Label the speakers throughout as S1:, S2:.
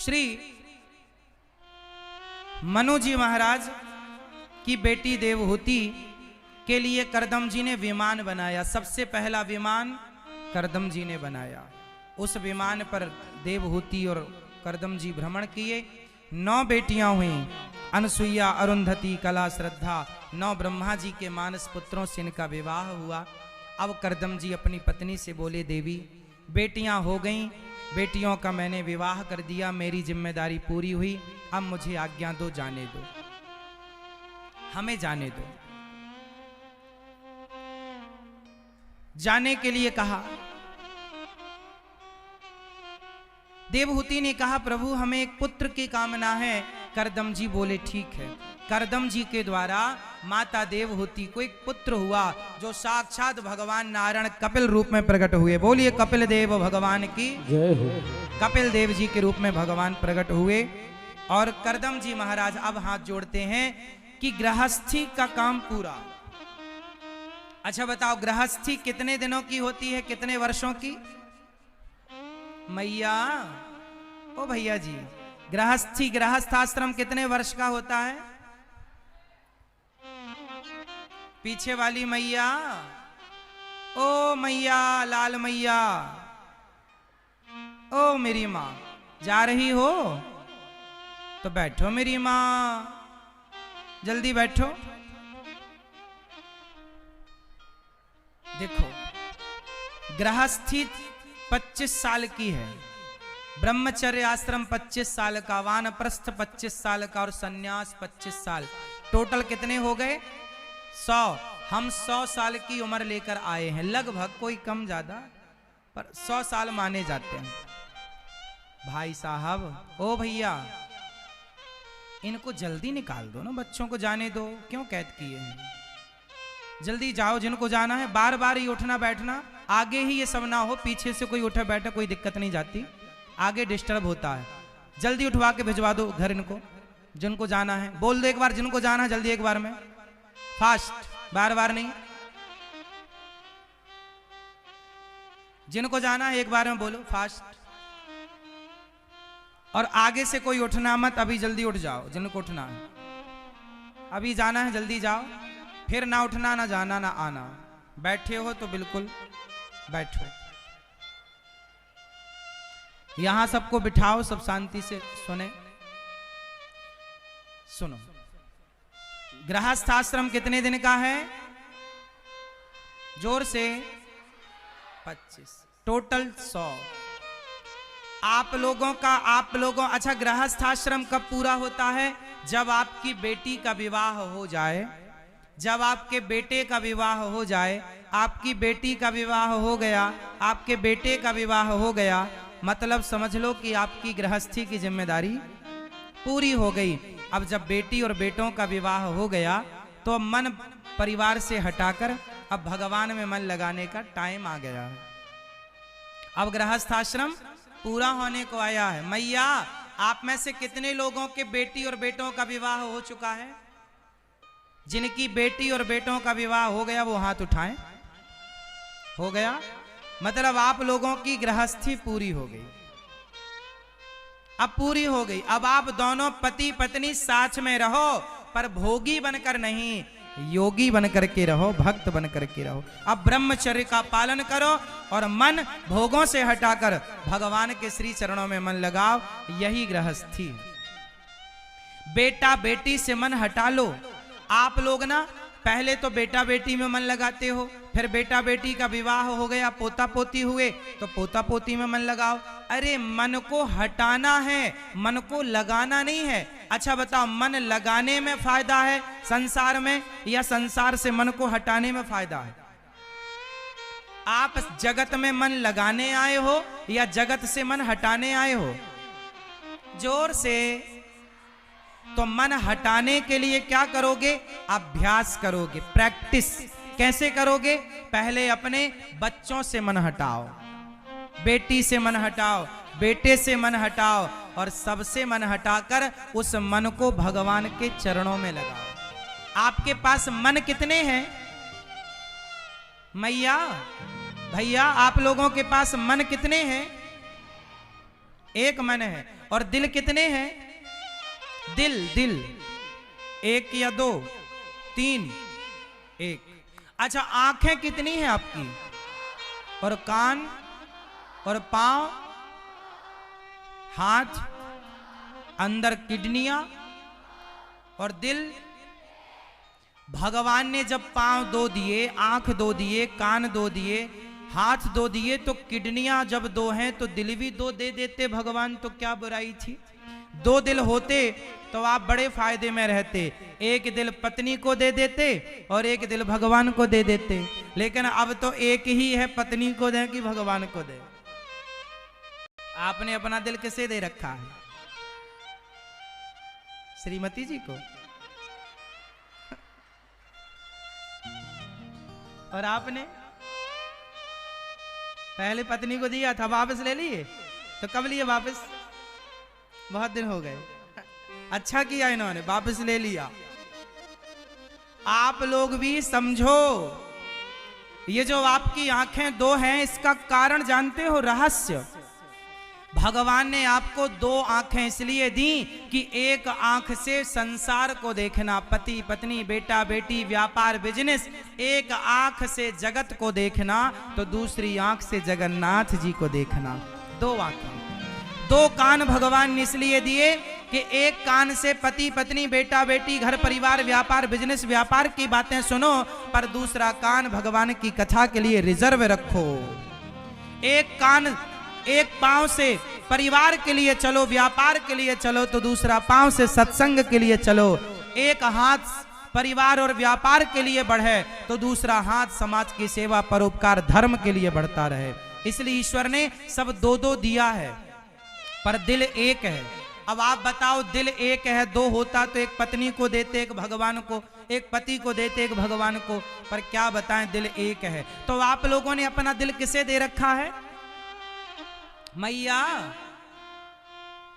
S1: श्री मनु जी महाराज की बेटी देवहूति के लिए करदम जी ने विमान बनाया। सबसे पहला विमान करदम जी ने बनाया। उस विमान पर देवहूति और करदम जी भ्रमण किए। 9 बेटियां हुई, अनसुईया, अरुंधति, कला, श्रद्धा। 9 ब्रह्मा जी के मानस पुत्रों से इनका विवाह हुआ। अब करदम जी अपनी पत्नी से बोले, देवी बेटियां हो गईं, बेटियों का मैंने विवाह कर दिया, मेरी जिम्मेदारी पूरी हुई, अब मुझे आज्ञा दो, जाने दो, हमें जाने दो। जाने के लिए कहा। देवहूति ने कहा, प्रभु हमें एक पुत्र की कामना है। करदम जी बोले, ठीक है। करदम जी के द्वारा माता देवहूति को एक पुत्र हुआ जो साक्षात भगवान नारायण कपिल रूप में प्रकट हुए। बोलिए कपिल देव भगवान की जय हो। कपिल देव जी के रूप में भगवान प्रकट हुए। और करदम जी महाराज अब हाथ जोड़ते हैं कि गृहस्थी का काम पूरा। अच्छा बताओ, गृहस्थी कितने दिनों की होती है, कितने वर्षों की? मैया, ओ भैया जी, गृहस्थी, गृहस्थ आश्रम कितने वर्ष का होता है? पीछे वाली मैया, ओ मैया, लाल मैया, ओ मेरी मां, जा रही हो तो बैठो मेरी मां, जल्दी बैठो। देखो, गृहस्थी 25 साल की है, ब्रह्मचर्य आश्रम 25 साल का, वानप्रस्थ 25 साल का और सन्यास 25 साल। टोटल कितने हो गए? 100। हम 100 साल की उम्र लेकर आए हैं, लगभग, कोई कम ज्यादा, पर 100 साल माने जाते हैं। भाई साहब, ओ भैया, इनको जल्दी निकाल दो ना, बच्चों को जाने दो, क्यों कैद किए हैं? जल्दी जाओ, जिनको जाना है। बार बार ही उठना बैठना, आगे ही ये सब ना हो, पीछे से कोई उठे बैठे कोई दिक्कत नहीं जाती, आगे डिस्टर्ब होता है। जल्दी उठवा के भिजवा दो घर इनको, जिनको जाना है। बोल दो एक बार, जिनको जाना है जल्दी एक बार में, फास्ट, बार बार नहीं। जिनको जाना है एक बार में बोलो, फास्ट। और आगे से कोई उठना मत, अभी जल्दी उठ जाओ जिनको उठना है। अभी जाना है जल्दी जाओ, फिर ना उठना, ना जाना, ना आना। बैठे हो तो बिल्कुल बैठो। यहां सबको बिठाओ, सब शांति से सुने। सुनो, गृहस्थ आश्रम कितने दिन का है? जोर से 25, टोटल 100। आप लोगों अच्छा, गृहस्थ आश्रम कब पूरा होता है? जब आपकी बेटी का विवाह हो जाए, जब आपके बेटे का विवाह हो जाए। आपकी बेटी का विवाह हो गया, आपके बेटे का विवाह हो गया, मतलब समझ लो कि आपकी गृहस्थी की जिम्मेदारी पूरी हो गई। अब जब बेटी और बेटों का विवाह हो गया तो मन परिवार से हटाकर अब भगवान में मन लगाने का टाइम आ गया। अब गृहस्थ आश्रम पूरा होने को आया है। मैया, आप में से कितने लोगों के बेटी और बेटों का विवाह हो चुका है? जिनकी बेटी और बेटों का विवाह हो गया वो हाथ उठाएं। हो गया, मतलब आप लोगों की गृहस्थी पूरी हो गई। अब पूरी हो गई। अब आप दोनों पति पत्नी साथ में रहो, पर भोगी बनकर नहीं, योगी बनकर के रहो, भक्त बनकर के रहो। अब ब्रह्मचर्य का पालन करो और मन भोगों से हटाकर भगवान के श्री चरणों में मन लगाओ। यही गृहस्थी है। बेटा बेटी से मन हटा लो। आप लोग ना पहले तो बेटा बेटी में मन लगाते हो, फिर बेटा बेटी का विवाह हो गया, पोता पोती हुए तो पोता पोती में मन लगाओ। अरे मन को हटाना है, मन को लगाना नहीं है। अच्छा बताओ, मन लगाने में फायदा है संसार में, या संसार से मन को हटाने में फायदा है? आप जगत में मन लगाने आए हो या जगत से मन हटाने आए हो? जोर से। तो मन हटाने के लिए क्या करोगे? अभ्यास करोगे, प्रैक्टिस। कैसे करोगे? पहले अपने बच्चों से मन हटाओ, बेटी से मन हटाओ, बेटे से मन हटाओ, और सबसे मन हटाकर उस मन को भगवान के चरणों में लगाओ। आपके पास मन कितने हैं? मैया, भैया, आप लोगों के पास मन कितने हैं? एक मन है। और दिल कितने हैं? दिल दिल एक या दो? तीन? एक। अच्छा, आंखें कितनी हैं आपकी? और कान और पांव, हाथ, अंदर किडनियां और दिल। भगवान ने जब पांव दो दिए, आंख दो दिए, कान दो दिए, हाथ दो दिए, तो किडनियां जब दो हैं तो दिल भी दो दे देते भगवान, तो क्या बुराई थी? दो दिल होते तो आप बड़े फायदे में रहते। एक दिल पत्नी को दे देते और एक दिल भगवान को दे देते। लेकिन अब तो एक ही है, पत्नी को दे कि भगवान को दे? आपने अपना दिल किसे दे रखा है? श्रीमती जी को। और आपने पहले पत्नी को दिया था, वापस ले लिए? तो कब लिए वापस? बहुत दिन हो गए। अच्छा किया इन्होंने, वापस ले लिया। आप लोग भी समझो, ये जो आपकी आंखें दो हैं, इसका कारण जानते हो? रहस्य। भगवान ने आपको दो आंखें इसलिए दी कि एक आंख से संसार को देखना, पति पत्नी, बेटा बेटी, व्यापार बिजनेस। एक आंख से जगत को देखना तो दूसरी आंख से जगन्नाथ जी को देखना। दो आंखें। दो कान भगवान ने इसलिए दिए कि एक कान से पति पत्नी, बेटा बेटी, घर परिवार, व्यापार बिजनेस, व्यापार की बातें सुनो, पर दूसरा कान भगवान की कथा के लिए रिजर्व रखो। एक कान, एक पांव से परिवार के लिए चलो, व्यापार के लिए चलो, तो दूसरा पांव से सत्संग के लिए चलो। एक हाथ परिवार और व्यापार के लिए बढ़े तो दूसरा हाथ समाज की सेवा, परोपकार, धर्म के लिए बढ़ता रहे। इसलिए ईश्वर ने सब दो दो दिया है, पर दिल एक है। अब आप बताओ, दिल एक है, दो होता तो एक पत्नी को देते, एक भगवान को, एक पति को देते, एक भगवान को। पर क्या बताएं, दिल एक है। तो आप लोगों ने अपना दिल किसे दे रखा है? मैया,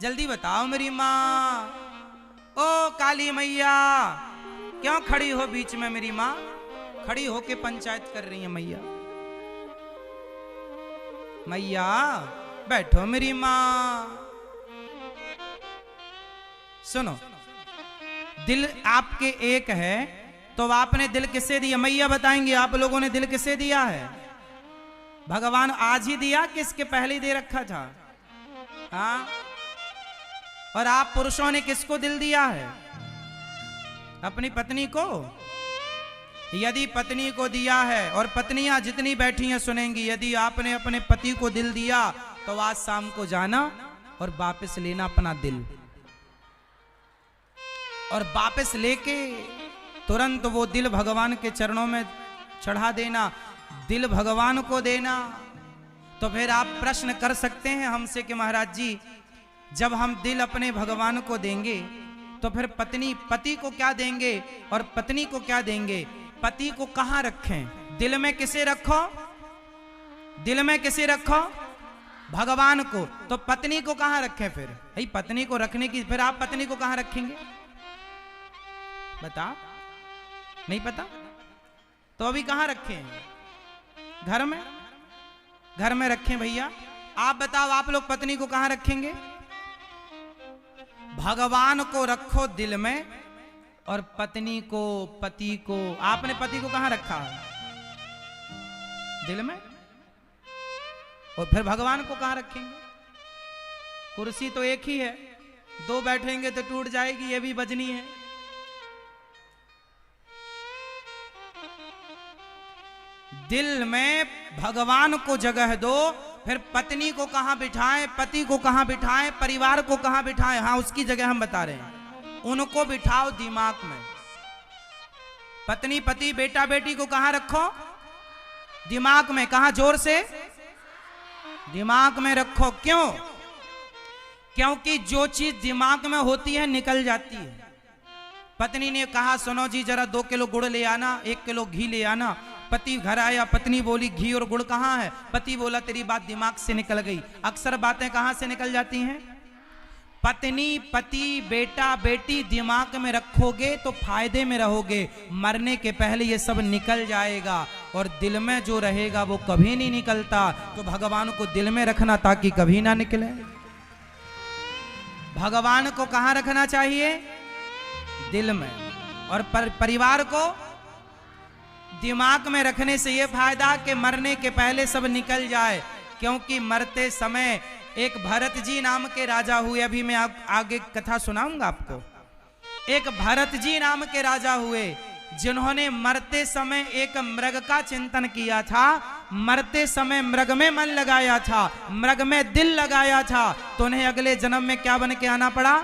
S1: जल्दी बताओ मेरी माँ। ओ काली मैया, क्यों खड़ी हो बीच में? मेरी माँ खड़ी होके पंचायत कर रही है। मैया मैया बैठो मेरी माँ। सुनो, दिल आपके एक है, तो आपने दिल किसे दिया? मैया बताएंगे आप लोगों ने दिल किसे दिया है? भगवान आज ही दिया कि इसके पहले ही दे रखा था? हाँ? और आप पुरुषों ने किसको दिल दिया है? अपनी पत्नी को। यदि पत्नी को दिया है, और पत्नियां जितनी बैठी हैं सुनेंगी, यदि आपने अपने पति को दिल दिया तो आज शाम को जाना और वापस लेना अपना दिल, और वापस लेके तुरंत वो दिल भगवान के चरणों में चढ़ा देना, दिल भगवान को देना। तो फिर आप प्रश्न कर सकते हैं हमसे कि महाराज जी, जब हम दिल अपने भगवान को देंगे तो फिर पत्नी पति को क्या देंगे और पत्नी को क्या देंगे? पति को कहां रखें? दिल में किसे रखो? दिल में किसे रखो? भगवान को। तो पत्नी को कहां रखें फिर? भाई पत्नी को रखने की, फिर आप पत्नी को कहां रखेंगे? बता, नहीं पता? तो अभी कहां रखें? घर में। घर में रखें भैया। आप बताओ, आप लोग पत्नी को कहां रखेंगे? भगवान को रखो दिल में, और पत्नी को, पति को, आपने पति को कहां रखा है? दिल में। और फिर भगवान को कहां रखेंगे? कुर्सी तो एक ही है, दो बैठेंगे तो टूट जाएगी, ये भी बजनी है। दिल में भगवान को जगह दो, फिर पत्नी को कहां बिठाएं, पति को कहां बिठाएं, परिवार को कहां बिठाएं? हाँ, उसकी जगह हम बता रहे हैं। उनको बिठाओ दिमाग में। पत्नी पति, बेटा बेटी को कहां रखो? दिमाग में। कहां? जोर से दिमाग में रखो। क्यों? क्योंकि जो चीज दिमाग में होती है निकल जाती है। पत्नी ने कहा, सुनो जी जरा 2 किलो गुड़ ले आना, 1 किलो घी ले आना। पति घर आया, पत्नी बोली घी और गुड़ कहाँ है? पति बोला तेरी बात दिमाग से निकल गई। अक्सर बातें कहाँ से निकल जाती हैं? पत्नी पति, बेटा बेटी दिमाग में रखोगे तो फायदे में रहोगे। मरने के पहले ये सब निकल जाएगा, और दिल में जो रहेगा वो कभी नहीं निकलता। तो भगवान को दिल में रखना ताकि कभी ना निकले। भगवान को कहाँ रखना चाहिए? दिल में। और परिवार को दिमाग में रखने से यह फायदा कि मरने के पहले सब निकल जाए। क्योंकि मरते समय एक भरत जी नाम के राजा हुए, अभी मैं आगे कथा सुनाऊंगा आपको। एक भरत जी नाम के राजा हुए जिन्होंने मरते समय एक मृग का चिंतन किया था, मरते समय मृग में मन लगाया था, मृग में दिल लगाया था, तो उन्हें अगले जन्म में क्या बन के आना पड़ा?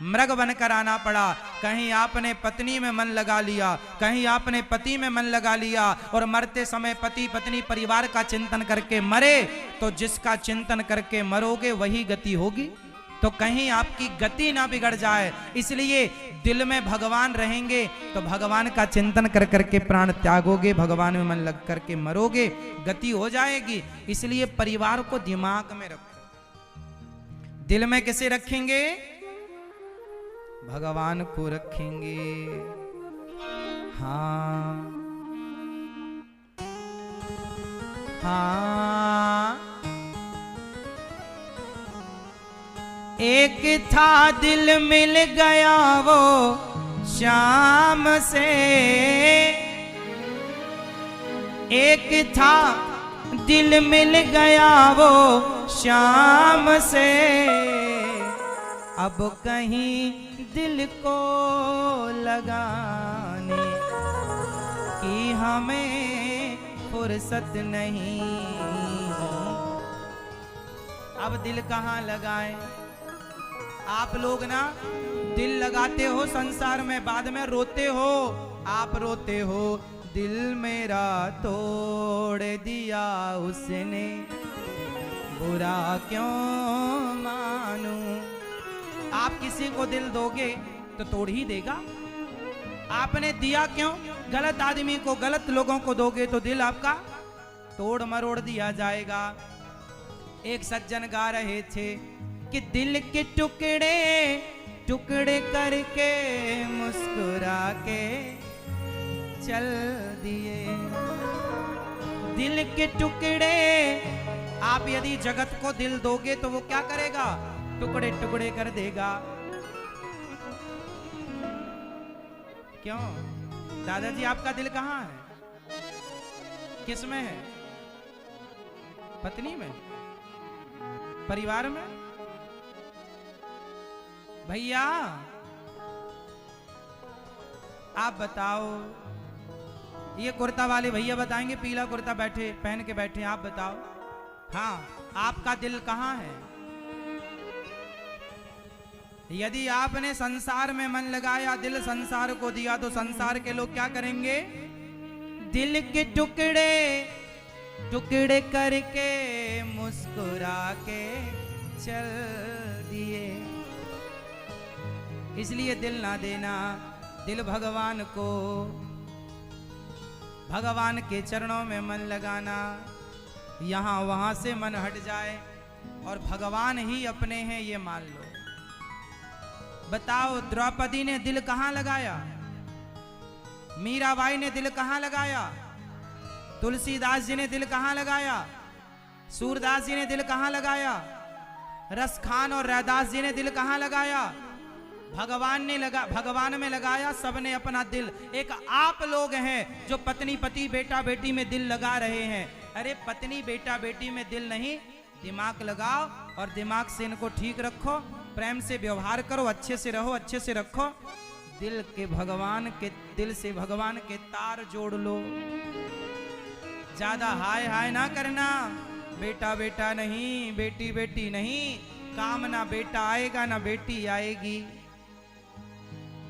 S1: मृग बनकर आना पड़ा। कहीं आपने पत्नी में मन लगा लिया, कहीं आपने पति में मन लगा लिया, और मरते समय पति पत्नी परिवार का चिंतन करके मरे, तो जिसका चिंतन करके मरोगे वही गति होगी। तो कहीं आपकी गति ना बिगड़ जाए, इसलिए दिल में भगवान रहेंगे तो भगवान का चिंतन कर करके प्राण त्यागोगे, भगवान में मन लग करके मरोगे, गति हो जाएगी। इसलिए परिवार को दिमाग में रखो। दिल में किसे रखेंगे? भगवान को रखेंगे। हाँ हाँ। एक था दिल मिल गया वो शाम से, एक था दिल मिल गया वो शाम से, अब कहीं दिल को लगाने की हमें फुर्सत नहीं। अब दिल कहाँ लगाएं? आप लोग ना दिल लगाते हो संसार में, बाद में रोते हो। आप रोते हो दिल मेरा तोड़ दिया उसने, बुरा क्यों मानूं। आप किसी को दिल दोगे तो तोड़ ही देगा। आपने दिया क्यों? गलत आदमी को, गलत लोगों को दोगे तो दिल आपका तोड़ मरोड़ दिया जाएगा। एक सज्जन गा रहे थे कि दिल के टुकड़े टुकड़े करके मुस्कुरा के चल दिए। दिल के टुकड़े, आप यदि जगत को दिल दोगे तो वो क्या करेगा? टुकड़े टुकड़े कर देगा। क्यों? दादाजी आपका दिल कहाँ है? किस में है? पत्नी में? परिवार में? भैया आप बताओ। ये कुर्ता वाले भैया बताएंगे, पीला कुर्ता बैठे पहन के बैठे, आप बताओ। हाँ, आपका दिल कहाँ है? यदि आपने संसार में मन लगाया, दिल संसार को दिया, तो संसार के लोग क्या करेंगे? दिल के टुकड़े टुकड़े करके मुस्कुरा के चल दिए। इसलिए दिल ना देना, दिल भगवान को, भगवान के चरणों में मन लगाना। यहाँ वहाँ से मन हट जाए और भगवान ही अपने हैं ये मान लो। बताओ, द्रौपदी ने दिल कहाँ लगाया? मीराबाई ने दिल कहाँ लगाया? तुलसीदास जी ने दिल कहाँ लगाया? सूरदास जी ने दिल कहाँ लगाया? रसखान और रैदास जी ने दिल कहाँ लगाया? भगवान ने भगवान में लगाया सबने अपना दिल। एक आप लोग हैं जो पत्नी पति बेटा बेटी में दिल लगा रहे हैं। अरे पत्नी बेटा बेटी में दिल नहीं, दिमाग लगाओ और दिमाग से इनको ठीक रखो, प्रेम से व्यवहार करो, अच्छे से रहो, अच्छे से रखो। दिल के भगवान के दिल से भगवान के तार जोड़ लो। ज्यादा हाय हाय ना करना, बेटा बेटा नहीं, बेटी बेटी नहीं, काम ना बेटा आएगा ना बेटी आएगी।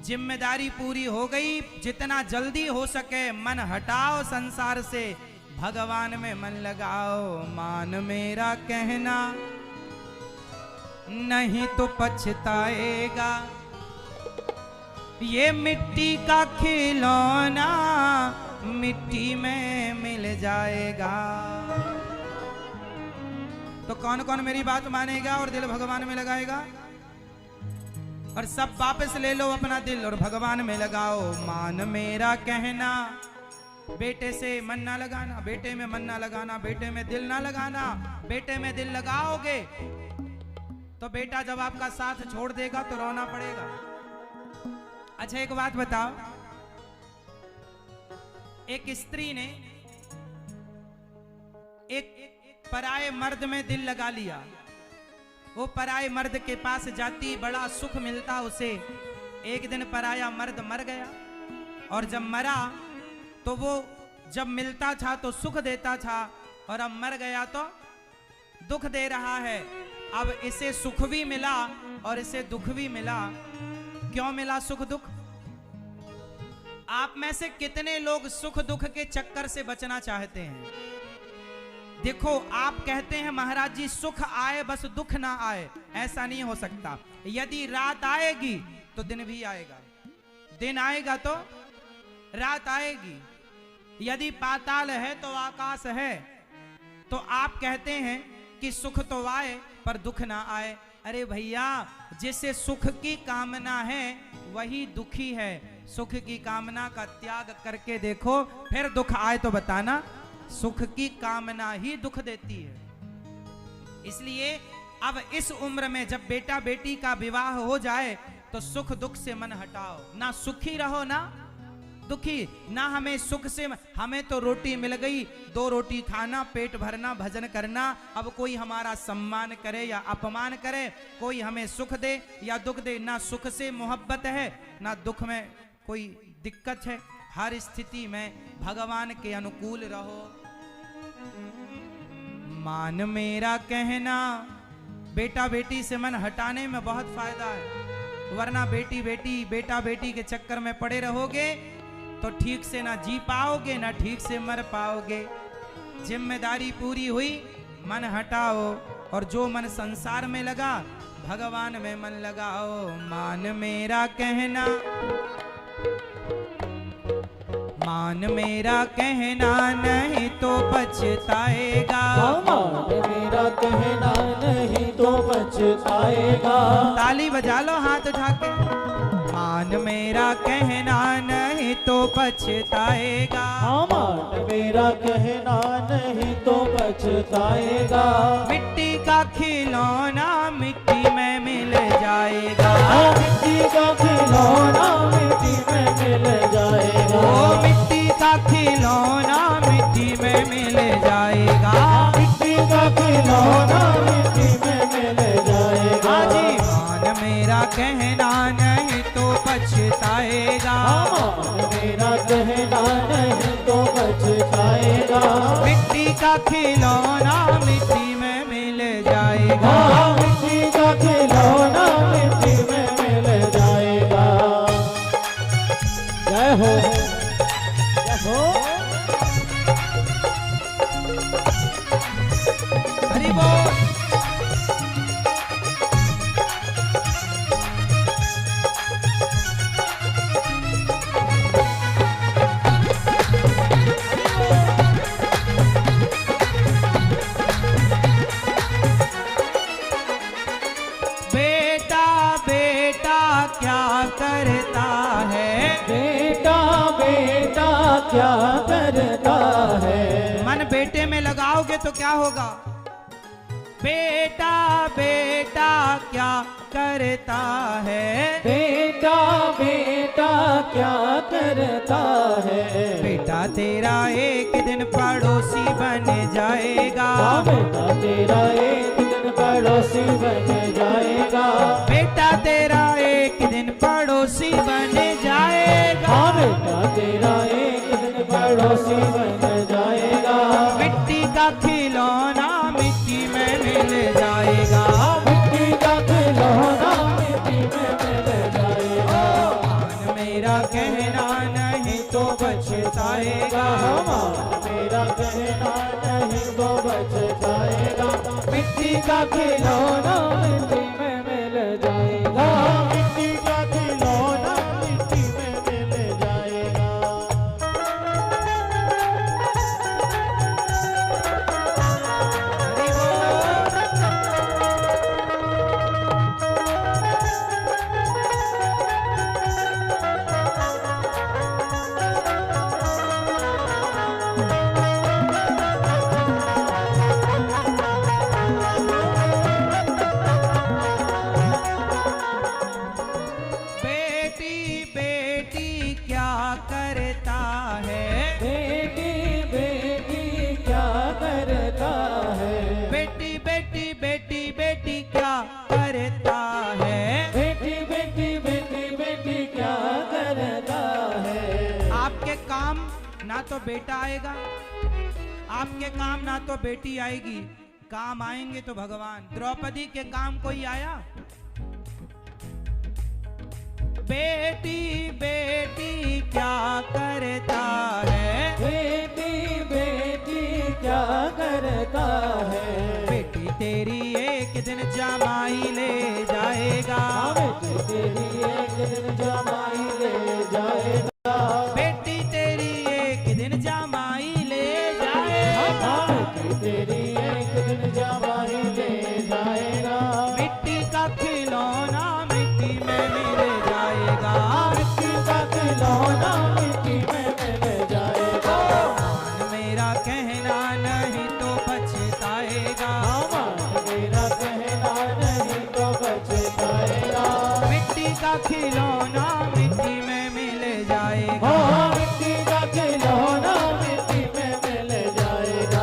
S1: जिम्मेदारी पूरी हो गई, जितना जल्दी हो सके मन हटाओ संसार से, भगवान में मन लगाओ। मान मेरा कहना नहीं तो पछताएगा, ये मिट्टी का खिलौना मिट्टी में मिल जाएगा। तो कौन कौन मेरी बात मानेगा और दिल भगवान में लगाएगा? और सब वापस ले लो अपना दिल और भगवान में लगाओ। मान मेरा कहना, बेटे से मन ना लगाना, बेटे में मन ना लगाना, बेटे में दिल ना लगाना। बेटे में दिल लगाओगे तो बेटा जब आपका साथ छोड़ देगा तो रोना पड़ेगा। अच्छा एक बात बताओ, एक स्त्री ने एक पराये मर्द में दिल लगा लिया। वो पराये मर्द के पास जाती, बड़ा सुख मिलता उसे। एक दिन पराया मर्द मर गया, और जब मरा तो वो जब मिलता था तो सुख देता था, और अब मर गया तो दुख दे रहा है। अब इसे सुख भी मिला और इसे दुख भी मिला। क्यों मिला सुख दुख? आप में से कितने लोग सुख दुख के चक्कर से बचना चाहते हैं? देखो, आप कहते हैं महाराज जी सुख आए बस दुख ना आए, ऐसा नहीं हो सकता। यदि रात आएगी तो दिन भी आएगा, दिन आएगा तो रात आएगी। यदि पाताल है तो आकाश है। तो आप कहते हैं कि सुख तो आए पर दुख ना आए। अरे भैया, जिसे सुख की कामना है वही दुखी है। सुख की कामना का त्याग करके देखो, फिर दुख आए तो बताना। सुख की कामना ही दुख देती है। इसलिए अब इस उम्र में जब बेटा बेटी का विवाह हो जाए तो सुख दुख से मन हटाओ। ना सुखी रहो ना दुखी। ना हमें सुख से, हमें तो रोटी मिल गई, 2 रोटी खाना, पेट भरना, भजन करना। अब कोई हमारा सम्मान करे या अपमान करे, कोई हमें सुख दे या दुख दे, ना सुख से मोहब्बत है ना दुख में कोई दिक्कत है। हर स्थिति में भगवान के अनुकूल रहो। मान मेरा कहना, बेटा बेटी से मन हटाने में बहुत फायदा है। वरना बेटी बेटी बेटा बेटी के चक्कर में पड़े रहोगे तो ठीक से ना जी पाओगे ना ठीक से मर पाओगे। जिम्मेदारी पूरी हुई, मन हटाओ, और जो मन संसार में लगा भगवान में मन लगाओ। मान मेरा कहना, मान मेरा कहना नहीं तो पछताएगा।
S2: मान मेरा कहना नहीं तो पछताएगा।
S1: ताली बजा लो हाथ उठा के। मान मेरा कहना नहीं तो पछताएगा।
S2: मान मेरा कहना नहीं तो पछताएगा।
S1: मिट्टी का खिलौना मिट्टी में मिल जाएगा।
S2: मिट्टी का खिलौना मिट्टी में मिल जाएगा।
S1: ओ मिट्टी का खिलौना मिट्टी में मिल जाएगा।
S2: मिट्टी का खिलौना मिट्टी में मिल जाएगा।
S1: जी मान मेरा कहना नहीं तो पछताएगा।
S2: मान मेरा कहना नहीं तो पछताएगा।
S1: मिट्टी का खिलौना मिट्टी में मिल जाएगा।
S2: मिट्टी का खिलौना मिट्टी में मिल जाएगा। जय हो, जय हो।
S1: हरि बोल। बेटा बेटा क्या करता है?
S2: बेटा बेटा क्या करता है?
S1: मन बेटे में लगाओगे तो क्या होगा? बेटा बेटा क्या करता है?
S2: बेटा बेटा क्या करता है?
S1: बेटा तेरा एक दिन पड़ोसी बन जाएगा।
S2: बेटा तेरा एक दिन पड़ोसी बन जाएगा।
S1: बेटा तेरा एक दिन पड़ोसी बन जाएगा।
S2: बेटा तेरा एक दिन पड़ोसी बन जाएगा।
S1: मिट्टी का खिलौना मिट्टी में मिल जाएगा।
S2: मिट्टी का खिलौना मिट्टी में मिल जाएगा।
S1: मान मेरा कहना नहीं तो पछताएगा।
S2: मेरा कहना नहीं तो बच जाएगा।
S1: मिट्टी का खिलौना
S2: मिट्टी में मिल जाएगा। मिट्टी का खिलौना मिट्टी में मिल जाएगा।
S1: तो बेटा आएगा आपके काम, ना तो बेटी आएगी। काम आएंगे तो भगवान। द्रौपदी के काम कोई आया? बेटी बेटी क्या करता है,
S2: बेटी बेटी क्या करता है,
S1: बेटी तेरी एक दिन जमाई ले जाएगा,
S2: बेटी तेरी एक दिन जमाई ले जाएगा,
S1: बेटी तेरी एक दिन जमाई ले जाएगा,
S2: बेटी तेरी एक दिन जमाई ले जाएगा,
S1: मिट्टी का खिलौना मिट्टी में मिल जाएगा,
S2: मिट्टी का खिलौना मिट्टी में मिल जाएगा,
S1: मान मेरा कहना नहीं तो पछताएगा,
S2: मेरा कहना नहीं तो बचताएगा,
S1: मिट्टी का खिलौना मिट्टी में मिल जाएगा,
S2: मिट्टी का खिलौना मिट्टी में मिल जाएगा।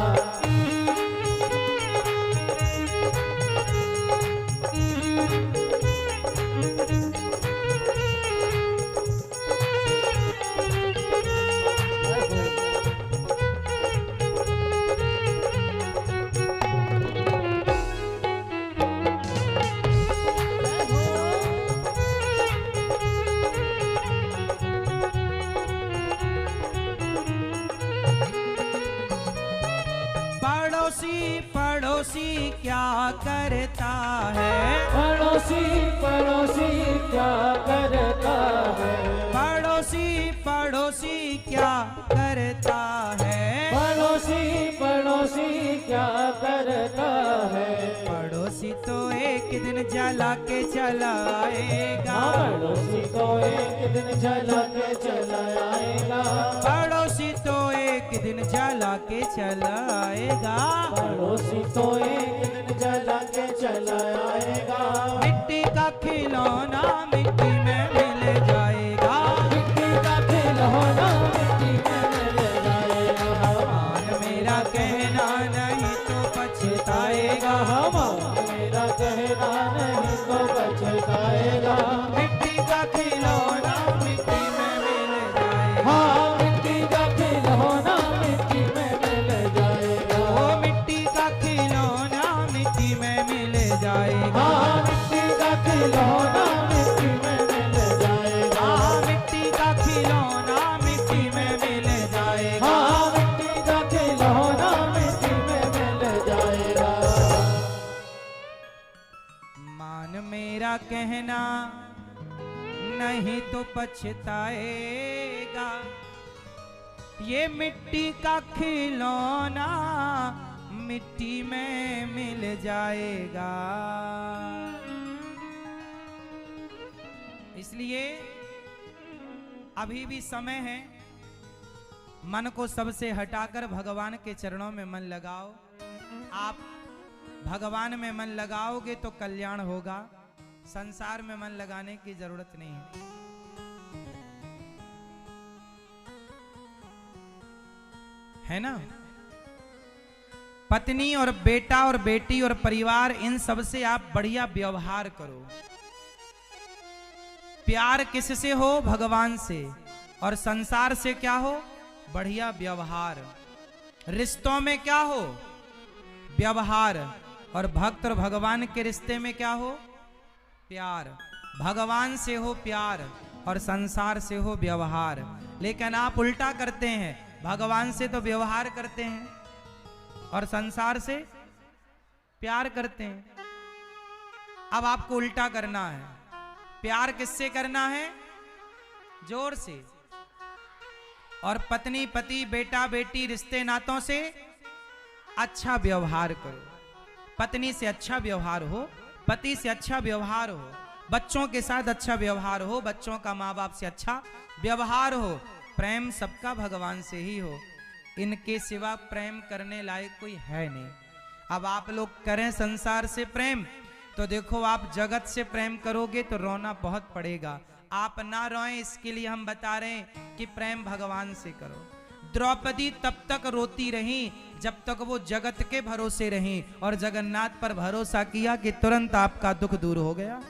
S1: पड़ोसी पड़ोसी क्या करता है,
S2: पड़ोसी पड़ोसी क्या करता है,
S1: पड़ोसी पड़ोसी क्या करता है,
S2: पड़ोसी पड़ोसी क्या करता है,
S1: पड़ोसी तो एक दिन जला के चलाएगा,
S2: पड़ोसी तो एक दिन जला के चला आएगा,
S1: पड़ोसी तो एक दिन जला के चलाएगा,
S2: पड़ोसी तो एक दिन जला के चला आएगा,
S1: मिट्टी का खिलौना मिट्टी में मिल जाएगा,
S2: मिट्टी का खिलौना मिट्टी में मिल जाएगा,
S1: मान मेरा कहना नहीं तो पछताएगा,
S2: मेरा कहना नहीं तो बचताएगा,
S1: मिट्टी का खिलौना मिट्टी में मिल जाएगा,
S2: मिट्टी का खिलौना मिट्टी में मिल जाएगा,
S1: ओ मिट्टी का खिलौना मिट्टी में मिल जाएगा,
S2: मिट्टी का खिलौना मिट्टी में मिल जाएगा,
S1: मिट्टी का खिलौना मिट्टी में मिल जाएगा,
S2: मिट्टी का खिलौना मिट्टी में मिल जाएगा।
S1: मान मेरा कहना नहीं तो पछताएगा, ये मिट्टी का खिलौना मिट्टी में मिल जाएगा। इसलिए अभी भी समय है, मन को सबसे हटाकर भगवान के चरणों में मन लगाओ। आप भगवान में मन लगाओगे तो कल्याण होगा, संसार में मन लगाने की जरूरत नहीं है। है ना? पत्नी और बेटा और बेटी और परिवार, इन सब से आप बढ़िया व्यवहार करो। प्यार किससे हो? भगवान से। और संसार से क्या हो? बढ़िया व्यवहार। रिश्तों में क्या हो? व्यवहार। और भक्त और भगवान के रिश्ते में क्या हो? प्यार। भगवान से हो प्यार और संसार से हो व्यवहार। लेकिन आप उल्टा करते हैं, भगवान से तो व्यवहार करते हैं और संसार से प्यार करते हैं। अब आपको उल्टा करना है। प्यार किससे करना है? जोर से। और पत्नी पति, बेटा बेटी, रिश्ते नातों से अच्छा व्यवहार करो। पत्नी से अच्छा व्यवहार हो, पति से अच्छा व्यवहार हो, बच्चों के साथ अच्छा व्यवहार हो, बच्चों का माँ बाप से अच्छा व्यवहार हो। प्रेम सबका भगवान से ही हो, इनके सिवा प्रेम करने लायक कोई है नहीं। अब आप लोग करें संसार से प्रेम तो देखो, आप जगत से प्रेम करोगे तो रोना बहुत पड़ेगा। आप ना रोएं, इसके लिए हम बता रहे हैं कि प्रेम भगवान से करो। द्रौपदी तब तक रोती रही जब तक वो जगत के भरोसे रही, और जगन्नाथ पर भरोसा किया कि तुरंत आपका दुख दूर हो गया।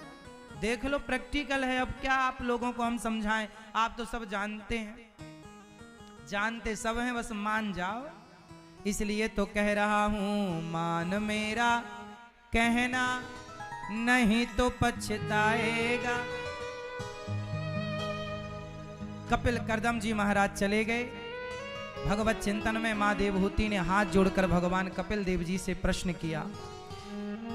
S1: देख लो, प्रैक्टिकल है। अब क्या आप लोगों को हम समझाएं, आप तो सब जानते हैं। जानते सब हैं, बस मान जाओ। इसलिए तो कह रहा हूं, मान मेरा कहना नहीं तो पछताएगा। कपिल कर्दम जी महाराज चले गए। भगवत चिंतन में मां देवहूति ने हाथ जोड़कर भगवान कपिल देव जी से प्रश्न किया।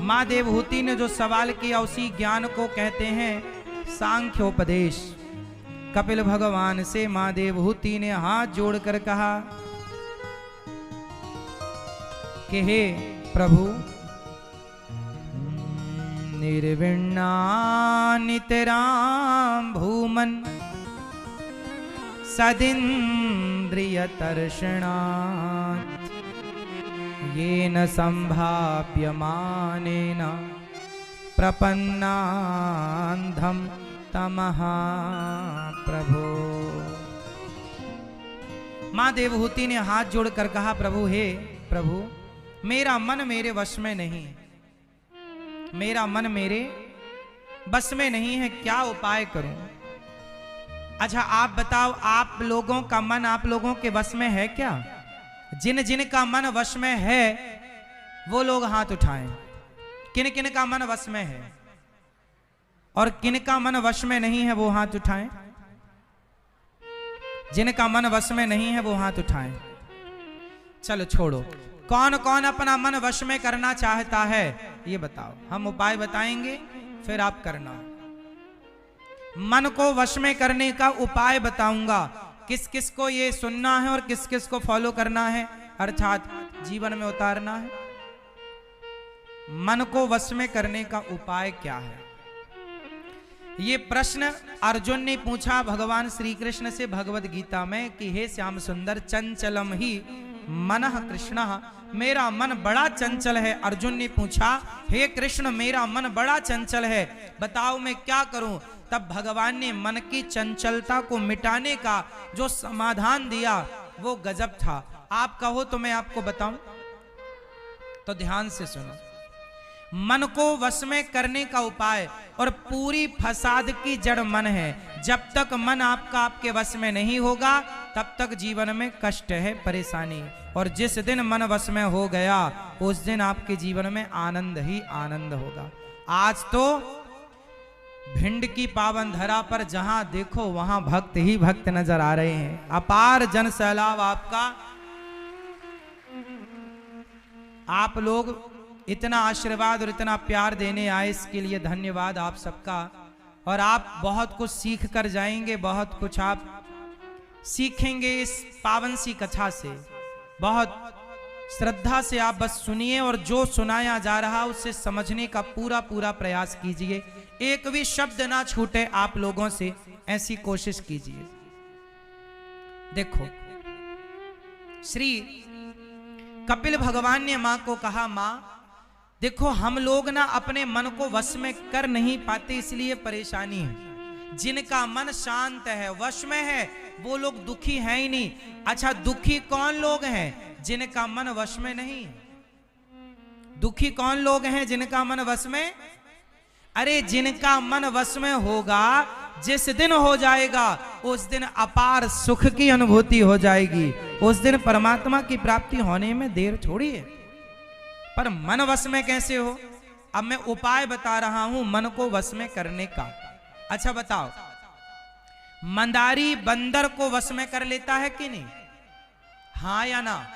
S1: मां देवहूति ने जो सवाल किया उसी ज्ञान को कहते हैं सांख्योपदेश। कपिल भगवान से मां देवहूति ने हाथ जोड़कर कहा कि हे प्रभु, निर्विण्णा नितरां भूमन् सदिन्द्रिय तर्षणात् येन संभाव्यमानेन प्रपन्नान्धं तमः प्रभो। मां देवहूति ने हाथ जोड़कर कहा, प्रभु हे प्रभु, मेरा मन मेरे वश में नहीं, मेरा मन मेरे बस में नहीं है, क्या उपाय करूं? अच्छा आप बताओ, आप लोगों का मन आप लोगों के वश में है क्या? जिन जिन का मन वश में है वो लोग हाथ उठाएं। किन किन का मन वश में है और किन का मन वश में नहीं है वो हाथ उठाएं। जिनका मन वश में नहीं है वो हाथ उठाएं। चलो छोड़ो, कौन कौन अपना मन वश में करना चाहता है ये बताओ, हम उपाय बताएंगे फिर आप करना। मन को वश में करने का उपाय बताऊंगा, किस किस को ये सुनना है और किस किस को फॉलो करना है, अर्थात जीवन में उतारना है। मन को वश में करने का उपाय क्या है? ये प्रश्न अर्जुन ने पूछा भगवान श्री कृष्ण से भगवद गीता में कि हे श्याम सुंदर, चंचलम ही मनः कृष्ण, मेरा मन बड़ा चंचल है। अर्जुन ने पूछा, हे कृष्ण मेरा मन बड़ा चंचल है, बताओ मैं क्या करूं? तब भगवान ने मन की चंचलता को मिटाने का जो समाधान दिया वो गजब था। आप कहो तो मैं आपको बताऊं, तो ध्यान से सुनो। मन को वश में करने का उपाय, और पूरी फसाद की जड़ मन है। जब तक मन आपका आपके वश में नहीं होगा तब तक जीवन में कष्ट है, परेशानी। और जिस दिन मन वश में हो गया उस दिन आपके जीवन में आनंद ही आनंद होगा। आज तो भिंड की पावन धरा पर जहां देखो वहां भक्त ही भक्त नजर आ रहे हैं। अपार जन सैलाब आपका, आप लोग इतना आशीर्वाद और इतना प्यार देने आए, इसके लिए धन्यवाद आप सबका। और आप बहुत कुछ सीख कर जाएंगे, बहुत कुछ आप सीखेंगे इस पावन सी कथा से। बहुत श्रद्धा से आप बस सुनिए और जो सुनाया जा रहा उसे समझने का पूरा पूरा प्रयास कीजिए। एक भी शब्द ना छूटे आप लोगों से, ऐसी कोशिश कीजिए। देखो, श्री कपिल भगवान ने मां को कहा, मां देखो हम लोग ना अपने मन को वश में कर नहीं पाते, इसलिए परेशानी है। जिनका मन शांत है, वश में है, वो लोग दुखी हैं ही नहीं। अच्छा दुखी कौन लोग हैं? जिनका मन वश में नहीं है। दुखी कौन लोग हैं जिनका मन वश में? अरे जिनका मन वश में होगा, जिस दिन हो जाएगा उस दिन अपार सुख की अनुभूति हो जाएगी। उस दिन परमात्मा की प्राप्ति होने में देर थोड़ी है। पर मन वश में कैसे हो? अब मैं उपाय बता रहा हूं मन को वश में करने का। अच्छा बताओ, मंदारी बंदर को वश में कर लेता है कि नहीं? हाँ या ना?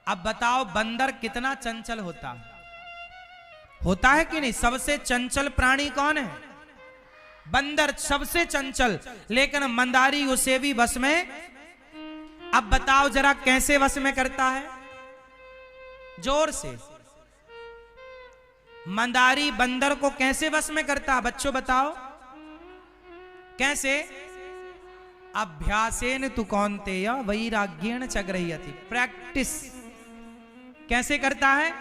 S1: अब बताओ बंदर कितना चंचल होता है कि नहीं? सबसे चंचल प्राणी कौन है? बंदर सबसे चंचल, लेकिन मंदारी उसे भी वश में। अब बताओ जरा कैसे वश में करता है? जोर से। मंदारी बंदर को कैसे वश में करता? बच्चों बताओ कैसे? अभ्यासेन तु कौन्तेय वैराग्येण च गृह्यति। प्रैक्टिस कैसे करता है?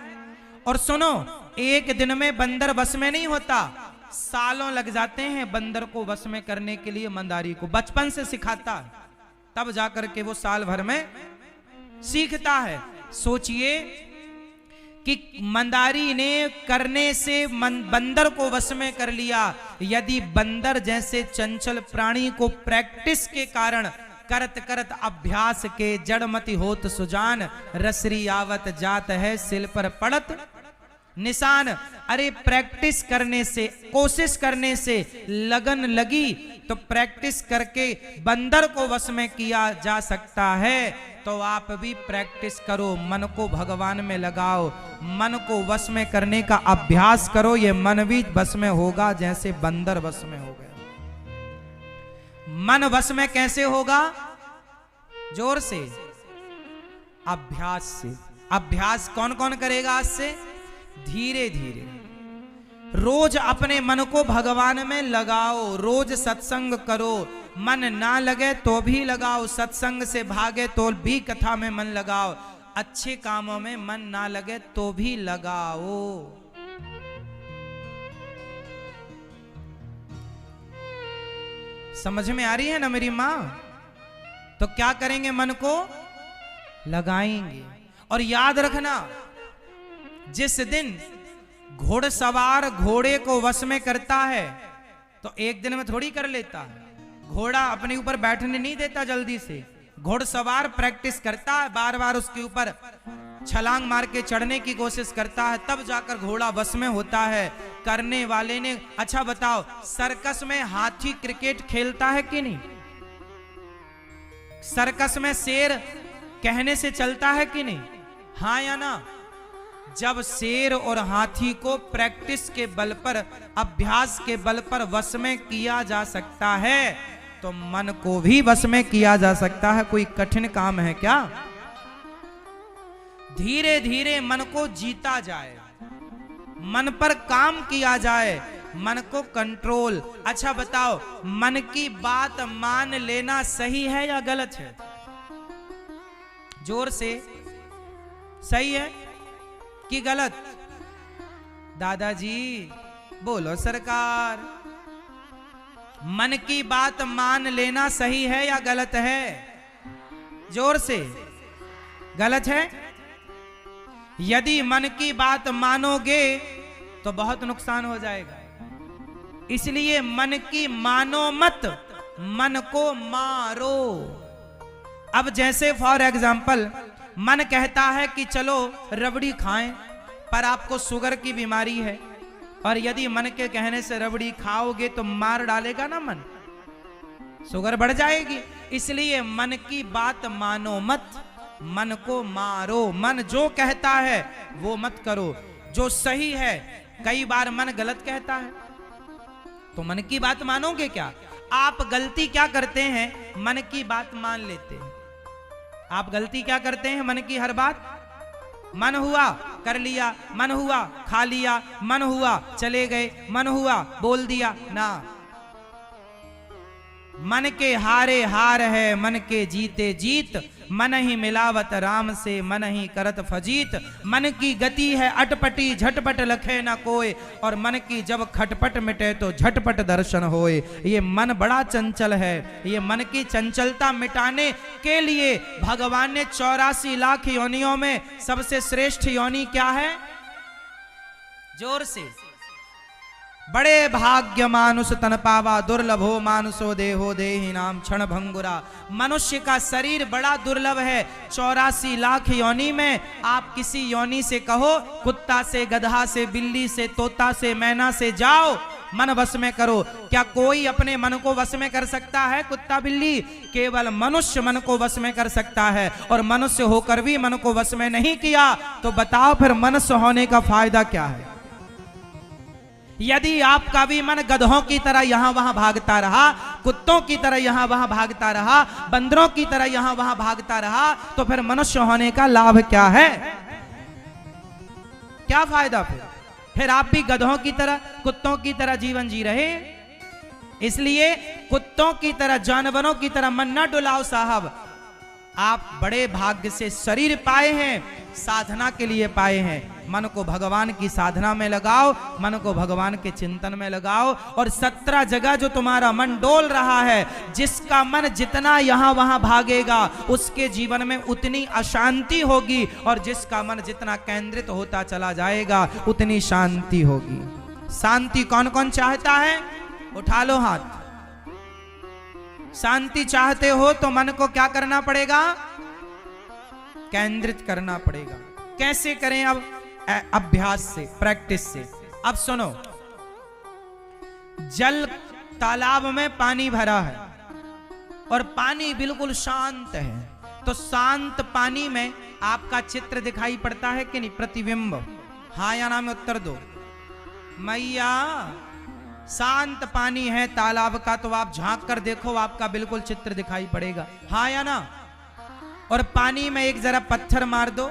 S1: और सुनो, एक दिन में बंदर वश में नहीं होता, सालों लग जाते हैं बंदर को वश में करने के लिए। मंदारी को बचपन से सिखाता है, तब जाकर के वो साल भर में सीखता है। सोचिए कि मंदारी ने करने से बंदर को वश में कर लिया। यदि बंदर जैसे चंचल प्राणी को प्रैक्टिस के कारण करत करत अभ्यास के जड़मति होत सुजान, रसरी आवत जात है सिल पर पड़त निशान। अरे प्रैक्टिस करने से, कोशिश करने से लगन लगी तो प्रैक्टिस करके बंदर को वश में किया जा सकता है। तो आप भी प्रैक्टिस करो, मन को भगवान में लगाओ, मन को वश में करने का अभ्यास करो। ये मन भी वश में होगा जैसे बंदर वश में हो गया। मन वश में कैसे होगा? जोर से, अभ्यास से। अभ्यास कौन कौन करेगा आज से? धीरे धीरे रोज अपने मन को भगवान में लगाओ, रोज सत्संग करो। मन ना लगे तो भी लगाओ, सत्संग से भागे तो भी कथा में मन लगाओ, अच्छे कामों में मन ना लगे तो भी लगाओ। समझ में आ रही है ना मेरी मां? तो क्या करेंगे? मन को लगाएंगे। और याद रखना, जिस दिन घोड़सवार घोड़े को वश में करता है तो एक दिन में थोड़ी कर लेता है। घोड़ा अपने ऊपर बैठने नहीं देता जल्दी से। घोड़सवार प्रैक्टिस करता है, बार बार उसके ऊपर छलांग मार के चढ़ने की कोशिश करता है, तब जाकर घोड़ा वश में होता है। करने वाले ने, अच्छा बताओ, सर्कस में हाथी क्रिकेट खेलता है कि नहीं? सर्कस में शेर कहने से चलता है कि नहीं? हाँ या ना? जब शेर और हाथी को प्रैक्टिस के बल पर, अभ्यास के बल पर वश में किया जा सकता है तो मन को भी वश में किया जा सकता है। कोई कठिन काम है क्या? धीरे धीरे मन को जीता जाए, मन पर काम किया जाए, मन को कंट्रोल। अच्छा बताओ, मन की बात मान लेना सही है या गलत है? जोर से, सही है कि गलत? दादाजी बोलो सरकार, मन की बात मान लेना सही है या गलत है? जोर से, गलत है। यदि मन की बात मानोगे तो बहुत नुकसान हो जाएगा, इसलिए मन की मानो मत, मन को मारो। अब जैसे फॉर एग्जाम्पल मन कहता है कि चलो रबड़ी खाएं, पर आपको शुगर की बीमारी है, और यदि मन के कहने से रबड़ी खाओगे तो मार डालेगा ना मन, शुगर बढ़ जाएगी। इसलिए मन की बात मानो मत, मन को मारो। मन जो कहता है वो मत करो, जो सही है। कई बार मन गलत कहता है तो मन की बात मानोगे क्या? आप गलती क्या करते हैं? मन की बात मान लेते हैं। आप गलती क्या करते हैं? मन की हर बात, मन हुआ कर लिया, मन हुआ खा लिया, मन हुआ चले गए, मन हुआ बोल दिया ना। मन के हारे हार है, मन के जीते जीत, मन ही मिलावत राम से, मन ही करत फजीत। मन की गति है अटपटी, झटपट लखे न कोय, और मन की जब खटपट मिटे तो झटपट दर्शन होए। ये मन बड़ा चंचल है। ये मन की चंचलता मिटाने के लिए भगवान ने 84 लाख योनियों में सबसे श्रेष्ठ योनि क्या है? जोर से, बड़े भाग्य मानुष तन पावा, दुर्लभो मानुषो देहो देहि नाम क्षण भंगुरा। मनुष्य का शरीर बड़ा दुर्लभ है। 84 लाख योनि में आप किसी योनि से कहो, कुत्ता से, गधा से, बिल्ली से, तोता से, मैना से जाओ, मन वश में करो। क्या कोई अपने मन को वश में कर सकता है? कुत्ता बिल्ली? केवल मनुष्य मन को वश में कर सकता है, और मनुष्य होकर भी मन को वश में नहीं किया तो बताओ फिर मनुष्य होने का फायदा क्या है? यदि आपका भी मन गधों की तरह यहां वहां भागता रहा, कुत्तों की तरह यहां वहां भागता रहा, बंदरों की तरह यहां वहां भागता रहा, तो फिर मनुष्य होने का लाभ क्या है? क्या फायदा? फिर आप भी गधों की तरह, कुत्तों की तरह जीवन जी रहे। इसलिए कुत्तों की तरह, जानवरों की तरह मन न डुलाओ साहब। आप बड़े भाग्य से शरीर पाए हैं, साधना के लिए पाए हैं। मन को भगवान की साधना में लगाओ, मन को भगवान के चिंतन में लगाओ, और 17 जगह जो तुम्हारा मन डोल रहा है, जिसका मन जितना यहां वहां भागेगा उसके जीवन में उतनी अशांति होगी, और जिसका मन जितना केंद्रित होता चला जाएगा उतनी शांति होगी। शांति कौन कौन चाहता है? उठा लो हाथ। शांति चाहते हो तो मन को क्या करना पड़ेगा? केंद्रित करना पड़ेगा। कैसे करें? अब अभ्यास से, प्रैक्टिस से। अब सुनो, जल तालाब में पानी भरा है और पानी बिल्कुल शांत है, तो शांत पानी में आपका चित्र दिखाई पड़ता है कि नहीं? प्रतिबिंब। हाँ या ना में उत्तर दो। मैया, शांत पानी है तालाब का, तो आप झांक कर देखो, आपका बिल्कुल चित्र दिखाई पड़ेगा। हाँ या ना? और पानी में एक जरा पत्थर मार दो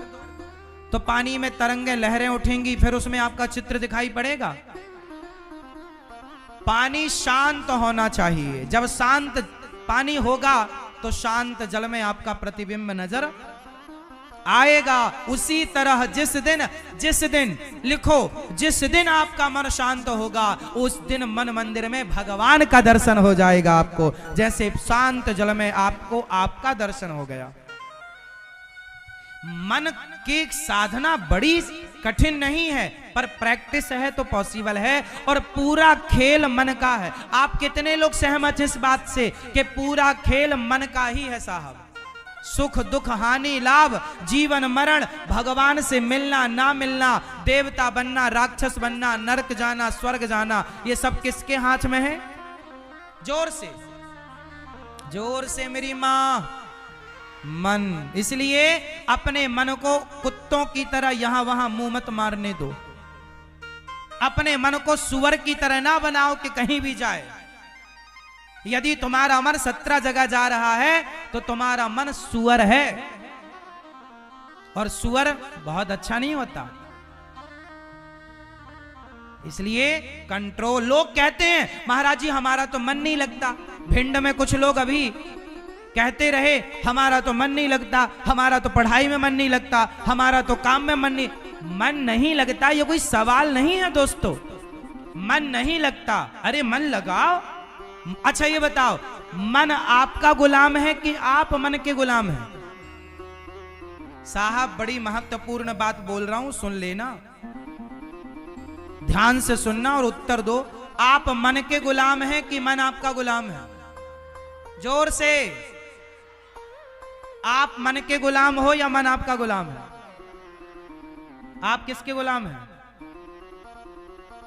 S1: तो पानी में तरंगे, लहरें उठेंगी, फिर उसमें आपका चित्र दिखाई पड़ेगा। पानी शांत होना चाहिए। जब शांत पानी होगा तो शांत जल में आपका प्रतिबिंब नजर आएगा। उसी तरह जिस दिन लिखो, जिस दिन आपका मन शांत होगा उस दिन मन मंदिर में भगवान का दर्शन हो जाएगा आपको, जैसे शांत जल में आपको आपका दर्शन हो गया। मन की साधना बड़ी कठिन नहीं है, पर प्रैक्टिस है तो पॉसिबल है। और पूरा खेल मन का है। आप कितने लोग सहमत हैं इस बात से कि पूरा खेल मन का ही है साहब? सुख दुख हानि लाभ, जीवन मरण, भगवान से मिलना ना मिलना, देवता बनना राक्षस बनना, नरक जाना स्वर्ग जाना, ये सब किसके हाथ में है? जोर से, जोर से मेरी मां, मन। इसलिए अपने मन को कुत्तों की तरह यहां वहां मुंह मत मारने दो। अपने मन को सुअर की तरह ना बनाओ कि कहीं भी जाए। यदि तुम्हारा मन 17 जगह जा रहा है तो तुम्हारा मन सुअर है, और सुअर बहुत अच्छा नहीं होता। इसलिए कंट्रोल। लोग कहते हैं महाराज जी हमारा तो मन नहीं लगता। भिंड में कुछ लोग अभी कहते रहे हमारा तो मन नहीं लगता, हमारा तो पढ़ाई में मन नहीं लगता, हमारा तो काम में मन नहीं लगता। ये कोई सवाल नहीं है दोस्तों। मन नहीं लगता, अरे मन लगाओ। अच्छा ये बताओ, मन आपका गुलाम है कि आप मन के गुलाम हैं? साहब बड़ी महत्वपूर्ण बात बोल रहा हूं, सुन लेना, ध्यान से सुनना और उत्तर दो। आप मन के गुलाम हैं कि मन आपका गुलाम है? जोर से। आप मन के गुलाम हो या मन आपका गुलाम है? आप किसके गुलाम हैं?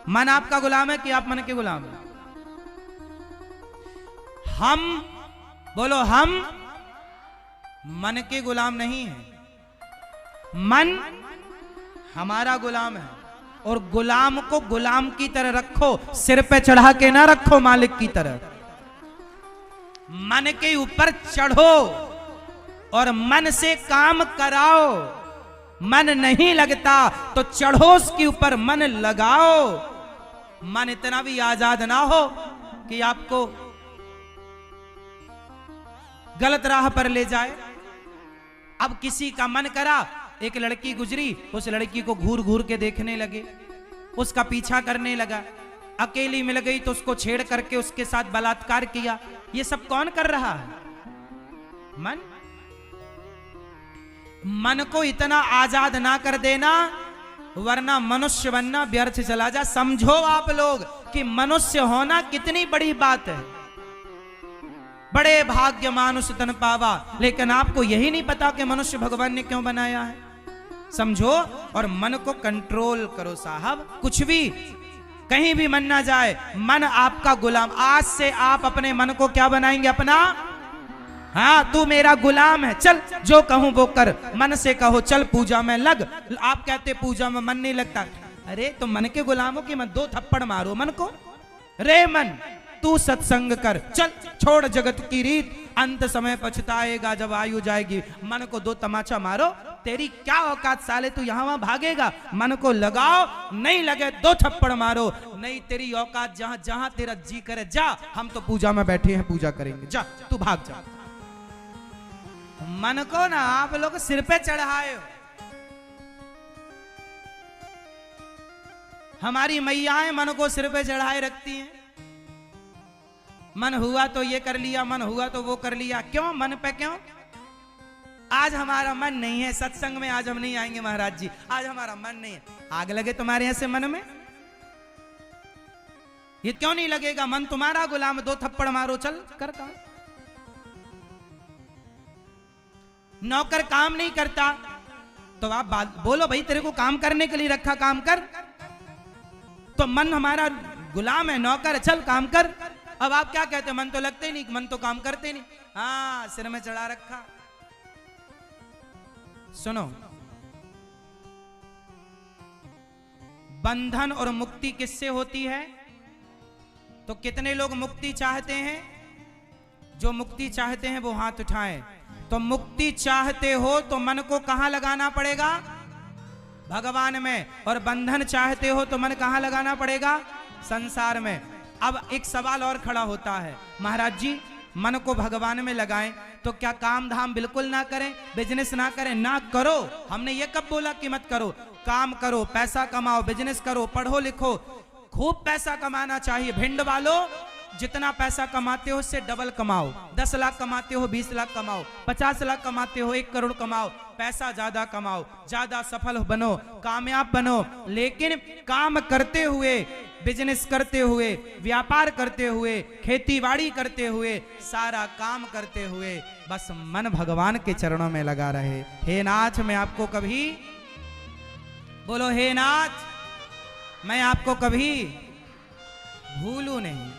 S1: मन आपका गुलाम है कि आप मन के गुलाम हैं? हम बोलो, हम मन के गुलाम नहीं हैं। मन हमारा गुलाम है, और गुलाम को गुलाम की तरह रखो, सिर पे चढ़ा के ना रखो, मालिक की तरह। मन के ऊपर चढ़ो और मन से काम कराओ। मन नहीं लगता तो चढ़ो उसके ऊपर, मन लगाओ। मन इतना भी आजाद ना हो कि आपको गलत राह पर ले जाए। अब किसी का मन करा, एक लड़की गुजरी, उस लड़की को घूर घूर के देखने लगे, उसका पीछा करने लगा, अकेली मिल गई तो उसको छेड़ करके उसके साथ बलात्कार किया। ये सब कौन कर रहा है? मन। मन को इतना आजाद ना कर देना, वरना मनुष्य बनना व्यर्थ चला जा। समझो आप लोग कि मनुष्य होना कितनी बड़ी बात है। बड़े भाग्य मानुष तन पावा, लेकिन आपको यही नहीं पता कि मनुष्य भगवान ने क्यों बनाया है। समझो और मन को कंट्रोल करो साहब। कुछ भी कहीं भी मन ना जाए, मन आपका गुलाम। आज से आप अपने मन को क्या बनाएंगे? अपना। हाँ, तू मेरा गुलाम है, चल जो कहूं वो कर। मन से कहो चल पूजा में लग। आप कहते पूजा में मन नहीं लगता। अरे तो मन के गुलाम हो कि मैं 2 थप्पड़ मारो मन को? रे मन, तू सत्संग कर, चल छोड़ जगत की रीत, अंत समय पछताएगा जब आयु जाएगी। मन को 2 तमाचा मारो। तेरी क्या औकात साले, तू यहां वहां भागेगा? मन को लगाओ, नहीं लगे 2 थप्पड़ मारो। नहीं, तेरी औकात जहां जहां तेरा जी करे जा। हम तो पूजा में बैठे हैं, पूजा करेंगे, जा तू भाग जा। मन को ना आप लोग सिर पे चढ़ाए हो। हमारी मैयाएं मन को सिर पे चढ़ाए रखती हैं। मन हुआ तो ये कर लिया, मन हुआ तो वो कर लिया। क्यों मन पे क्यों? आज हमारा मन नहीं है, सत्संग में आज हम नहीं आएंगे महाराज जी, आज हमारा मन नहीं है। आग लगे तुम्हारे ऐसे मन में? ये क्यों नहीं लगेगा? मन तुम्हारा गुलाम, 2 थप्पड़ मारो, चल कर काम। नौकर काम नहीं करता तो आप बोलो भाई तेरे को काम करने के लिए रखा, काम कर। तो मन हमारा गुलाम है, नौकर, चल काम कर। अब आप क्या कहते हैं, मन तो लगते ही नहीं, मन तो काम करते नहीं, हाँ सिर में चढ़ा रखा। सुनो, बंधन और मुक्ति किससे होती है? तो कितने लोग मुक्ति चाहते हैं? जो मुक्ति चाहते हैं वो हाथ उठाएं। तो मुक्ति चाहते हो तो मन को कहां लगाना पड़ेगा? भगवान में। और बंधन चाहते हो तो मन कहां लगाना पड़ेगा? संसार में। अब एक सवाल और खड़ा होता है, महाराज जी मन को भगवान में लगाएं तो क्या काम धाम बिल्कुल ना करें, बिजनेस ना करें? ना करो। हमने ये कब बोला कि मत करो? काम करो, पैसा कमाओ, बिजनेस करो, पढ़ो लिखो, खूब पैसा कमाना चाहिए। भिंड वालों, जितना पैसा कमाते हो उससे डबल कमाओ। 10 लाख कमाते हो 20 लाख कमाओ, 50 लाख कमाते हो 1 करोड़ कमाओ, पैसा ज्यादा कमाओ, ज्यादा सफल बनो, कामयाब बनो। लेकिन काम करते हुए, बिजनेस करते हुए, व्यापार करते हुए, खेतीबाड़ी करते हुए, सारा काम करते हुए बस मन भगवान के चरणों में लगा रहे। हे नाथ, मैं आपको कभी, बोलो हे नाथ, मैं आपको कभी भूलू नहीं।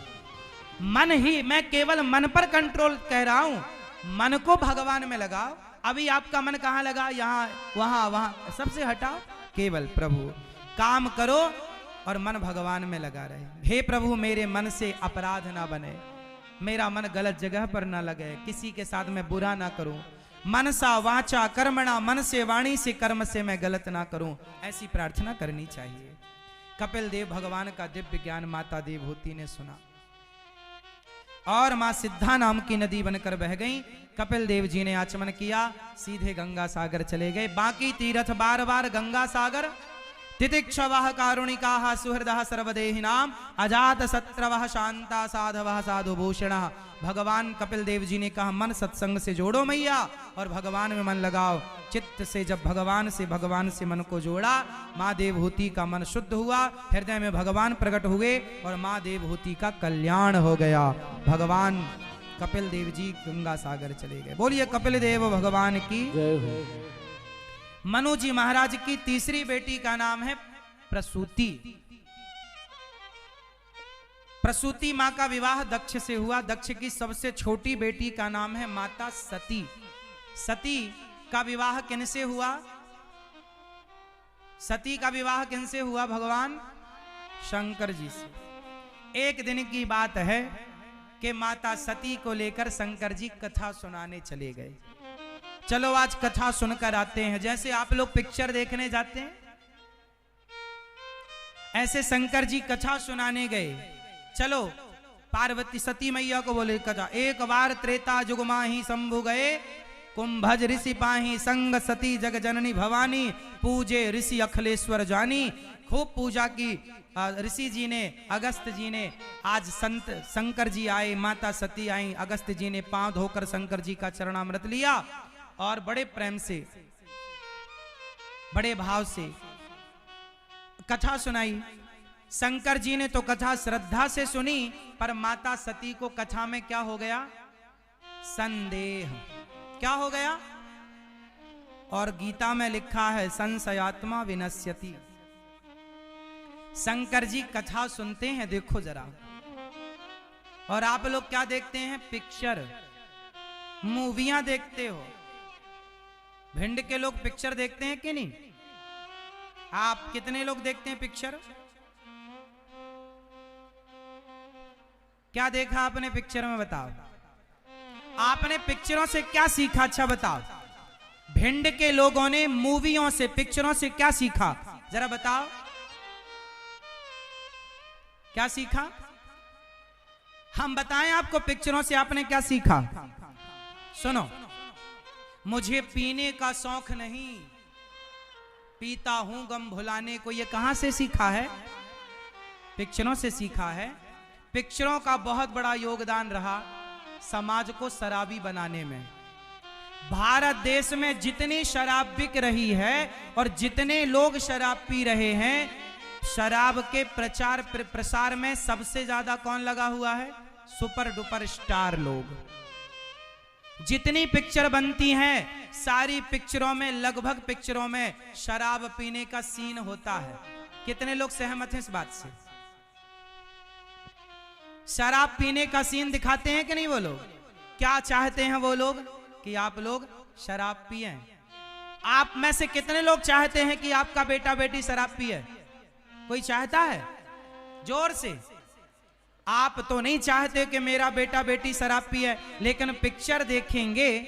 S1: मन ही, मैं केवल मन पर कंट्रोल कह रहा हूं, मन को भगवान में लगाओ। अभी आपका मन कहां लगा? यहां, वहां, वहां, सबसे हटाओ, केवल प्रभु। काम करो और मन भगवान में लगा रहे। हे प्रभु, मेरे मन से अपराध ना बने, मेरा मन गलत जगह पर ना लगे, किसी के साथ मैं बुरा ना करूं, मनसा वाचा कर्मणा, मन से, वाणी से, कर्म से मैं गलत ना करूं, ऐसी प्रार्थना करनी चाहिए। कपिल देव भगवान का दिव्य ज्ञान माता देवहूति ने सुना और मां सिद्धा नाम की नदी बनकर बह गई। कपिल देव जी ने आचमन किया, सीधे गंगा सागर चले गए। बाकी तीर्थ बार बार गंगा सागर, तितिक्षवः कारुणिकाः सुहृदः सर्वदेहिनां, अजात शत्रवः शांता साधवः साधुभूषणः। भगवान कपिल देव जी ने कहा, मन सत्संग से जोड़ो मैया और भगवान में मन लगाओ। चित्त से जब भगवान से मन को जोड़ा, माँ देवहूति का मन शुद्ध हुआ, हृदय में भगवान प्रकट हुए और माँ देवहूति का कल्याण हो गया। भगवान कपिल देव जी गंगा सागर चले गए। बोलिए कपिल देव भगवान की
S2: जय हो।
S1: मनु जी महाराज की तीसरी बेटी का नाम है प्रसूति। प्रसूति मां का विवाह दक्ष से हुआ। दक्ष की सबसे छोटी बेटी का नाम है माता सती। सती का विवाह किनसे हुआ? सती का विवाह किनसे हुआ? भगवान शंकर जी से। एक दिन की बात है कि माता सती को लेकर शंकर जी कथा सुनाने चले गए। चलो आज कथा सुनकर आते हैं। जैसे आप लोग पिक्चर देखने जाते हैं, ऐसे शंकर जी कथा सुनाने गए। चलो पार्वती सती मैया को बोले कथा। एक बार त्रेता युग माही शंभु गए, कुंभज ऋषि पाही, संग सती जग जननी भवानी, पूजे ऋषि अखिलेश्वर जानी। खूब पूजा की ऋषि जी ने, अगस्त जी ने। आज संत शंकर जी आए, माता सती आई, अगस्त जी ने पांव धोकर शंकर जी का चरणामृत लिया और बड़े प्रेम से, बड़े भाव से कथा सुनाई। शंकर जी ने तो कथा श्रद्धा से सुनी, पर माता सती को कथा में क्या हो गया? संदेह। क्या हो गया? और गीता में लिखा है संशयात्मा विनश्यति। शंकर जी कथा सुनते हैं, देखो जरा, और आप लोग क्या देखते हैं? पिक्चर, मूवियां देखते हो। भिंड के लोग पिक्चर देखते हैं कि नहीं? आप कितने लोग देखते हैं पिक्चर? क्या देखा आपने पिक्चर में? बताओ, आपने पिक्चरों से क्या सीखा? अच्छा बताओ, भिंड के लोगों ने मूवियों से, पिक्चरों से क्या सीखा? जरा बताओ, क्या सीखा? हम बताएं आपको, पिक्चरों से आपने क्या सीखा? सुनो, मुझे पीने का शौक नहीं, पीता हूं गम भुलाने को। ये कहां से सीखा है? पिक्चरों से सीखा है। पिक्चरों का बहुत बड़ा योगदान रहा समाज को शराबी बनाने में। भारत देश में जितनी शराब बिक रही है और जितने लोग शराब पी रहे हैं, शराब के प्रचार प्रसार में सबसे ज्यादा कौन लगा हुआ है? सुपर डुपर स्टार लोग। जितनी पिक्चर बनती हैं सारी पिक्चरों में, लगभग पिक्चरों में शराब पीने का सीन होता है। कितने लोग सहमत हैं इस बात से? शराब पीने का सीन दिखाते हैं कि नहीं वो लोग? क्या चाहते हैं वो लोग? कि आप लोग शराब पिए। आप में से कितने लोग चाहते हैं कि आपका बेटा बेटी शराब पिए? कोई चाहता है? जोर से। आप तो नहीं चाहते कि मेरा बेटा बेटी शराब पिए, लेकिन पिक्चर देखेंगे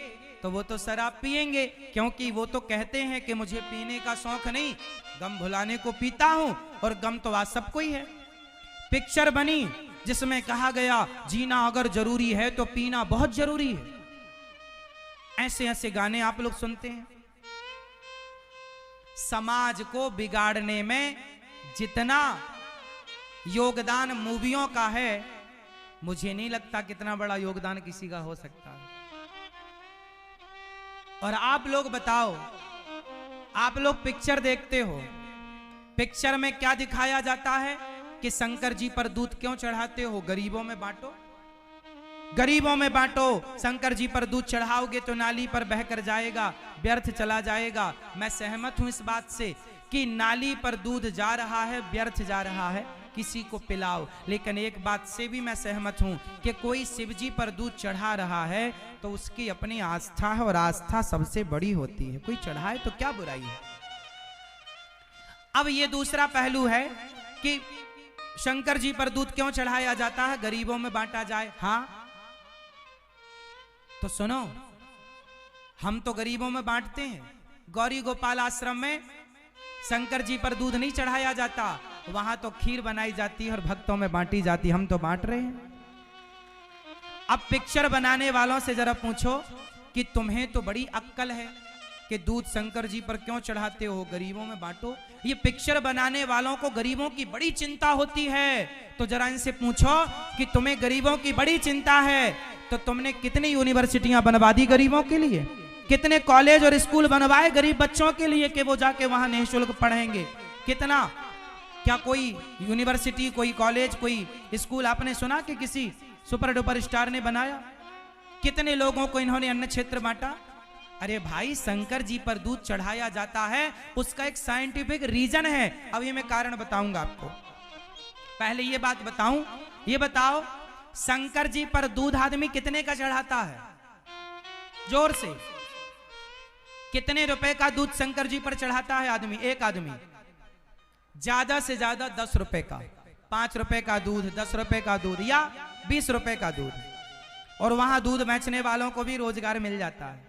S1: तो वो तो शराब पिएंगे, क्योंकि वो तो कहते हैं कि मुझे पीने का शौक नहीं, गम भुलाने को पीता हूं, और गम तो आज सबको ही है। पिक्चर बनी जिसमें कहा गया जीना अगर जरूरी है तो पीना बहुत जरूरी है। ऐसे ऐसे गाने आप लोग सुनते हैं। समाज को बिगाड़ने में जितना योगदान मूवियों का है, मुझे नहीं लगता कितना बड़ा योगदान किसी का हो सकता है। और आप लोग बताओ, आप लोग पिक्चर देखते हो, पिक्चर में क्या दिखाया जाता है कि शंकर जी पर दूध क्यों चढ़ाते हो? गरीबों में बांटो, गरीबों में बांटो। शंकर जी पर दूध चढ़ाओगे तो नाली पर बहकर जाएगा, व्यर्थ चला जाएगा। मैं सहमत हूं इस बात से कि नाली पर दूध जा रहा है, व्यर्थ जा रहा है, किसी को पिलाओ। लेकिन एक बात से भी मैं सहमत हूं कि कोई शिव जी पर दूध चढ़ा रहा है तो उसकी अपनी आस्था है, और आस्था सबसे बड़ी होती है। कोई चढ़ाए तो क्या बुराई है? अब ये दूसरा पहलू है कि शंकर जी पर दूध क्यों चढ़ाया जाता है? गरीबों में बांटा जाए। हाँ तो सुनो, हम तो गरीबों में बांटते हैं। गौरी गोपाल आश्रम में शंकर जी पर दूध नहीं चढ़ाया जाता, वहां तो खीर बनाई जाती है और भक्तों में बांटी जाती है। हम तो बांट रहे हैं। अब पिक्चर बनाने वालों से जरा पूछो कि तुम्हें तो बड़ी अक्ल है कि दूध शंकर जी पर क्यों चढ़ाते हो? गरीबों में बांटो। ये पिक्चर बनाने वालों को गरीबों की बड़ी चिंता होती है, तो जरा इनसे पूछो कि तुम्हें गरीबों की बड़ी चिंता है तो तुमने कितनी यूनिवर्सिटियां बनवा दी गरीबों के लिए? कितने कॉलेज और स्कूल बनवाए गरीब बच्चों के लिए कि वो जाके वहां निःशुल्क पढ़ेंगे? कितना? क्या कोई यूनिवर्सिटी, कोई कॉलेज, कोई स्कूल आपने सुना कि किसी सुपर डुपर स्टार ने बनाया? कितने लोगों को इन्होंने अन्न क्षेत्र बांटा? अरे भाई, शंकर जी पर दूध चढ़ाया जाता है, उसका एक साइंटिफिक रीजन है। अब ये मैं कारण बताऊंगा आपको। पहले ये बात बताऊं, ये बताओ शंकर जी पर दूध आदमी कितने का चढ़ाता है? जोर से। कितने रुपए का दूध शंकर जी पर चढ़ाता है आदमी? एक आदमी ज्यादा से ज्यादा 10 रुपए का, 5 रुपए का दूध, 10 रुपए का दूध या 20 रुपए का दूध। और वहां दूध बेचने वालों को भी रोजगार मिल जाता है।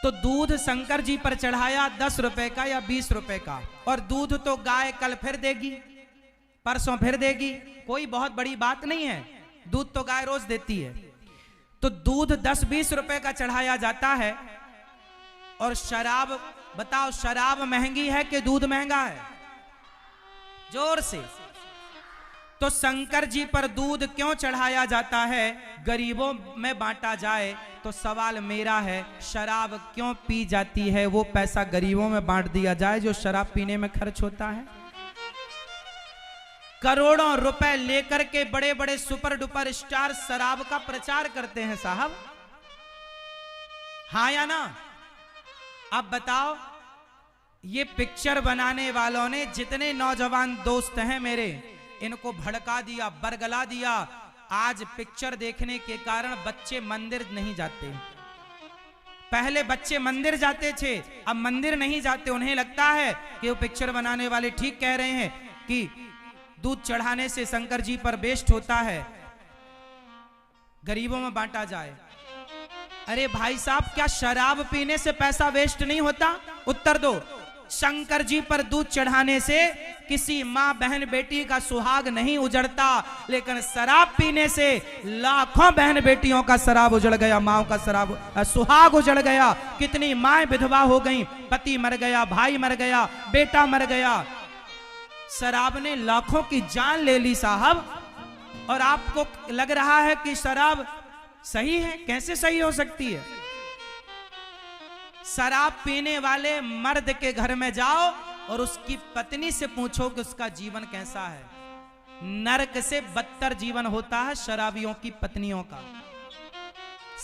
S1: तो दूध शंकर जी पर चढ़ाया 10 रुपए का या 20 रुपए का, और दूध तो गाय कल फिर देगी, परसों फिर देगी, कोई बहुत बड़ी बात नहीं है। दूध तो गाय रोज देती है। तो दूध 10-20 रुपए का चढ़ाया जाता है। और शराब, बताओ शराब महंगी है कि दूध महंगा है? जोर से। तो शंकर जी पर दूध क्यों चढ़ाया जाता है? गरीबों में बांटा जाए। तो सवाल मेरा है, शराब क्यों पी जाती है? वो पैसा गरीबों में बांट दिया जाए जो शराब पीने में खर्च होता है। करोड़ों रुपए लेकर के बड़े बड़े सुपर डुपर स्टार शराब का प्रचार करते हैं साहब, हाँ या ना? अब बताओ, ये पिक्चर बनाने वालों ने जितने नौजवान दोस्त हैं मेरे, इनको भड़का दिया, बरगला दिया। आज पिक्चर देखने के कारण बच्चे मंदिर नहीं जाते। पहले बच्चे मंदिर जाते थे, अब मंदिर नहीं जाते। उन्हें लगता है कि वो पिक्चर बनाने वाले ठीक कह रहे हैं कि दूध चढ़ाने से शंकर जी पर वेस्ट होता है, गरीबों में बांटा जाए। अरे भाई साहब, क्या शराब पीने से पैसा वेस्ट नहीं होता? उत्तर दो। शंकर जी पर दूध चढ़ाने से किसी माँ बहन बेटी का सुहाग नहीं उजड़ता, लेकिन शराब पीने से लाखों बहन बेटियों का शराब उजड़ गया, माँ का शराब सुहाग उजड़ गया। कितनी माँ विधवा हो गई, पति मर गया, भाई मर गया, बेटा मर गया। शराब ने लाखों की जान ले ली साहब। और आपको लग रहा है कि शराब सही है? कैसे सही हो सकती है? शराब पीने वाले मर्द के घर में जाओ और उसकी पत्नी से पूछो कि उसका जीवन कैसा है। नरक से बदतर जीवन होता है शराबियों की पत्नियों का।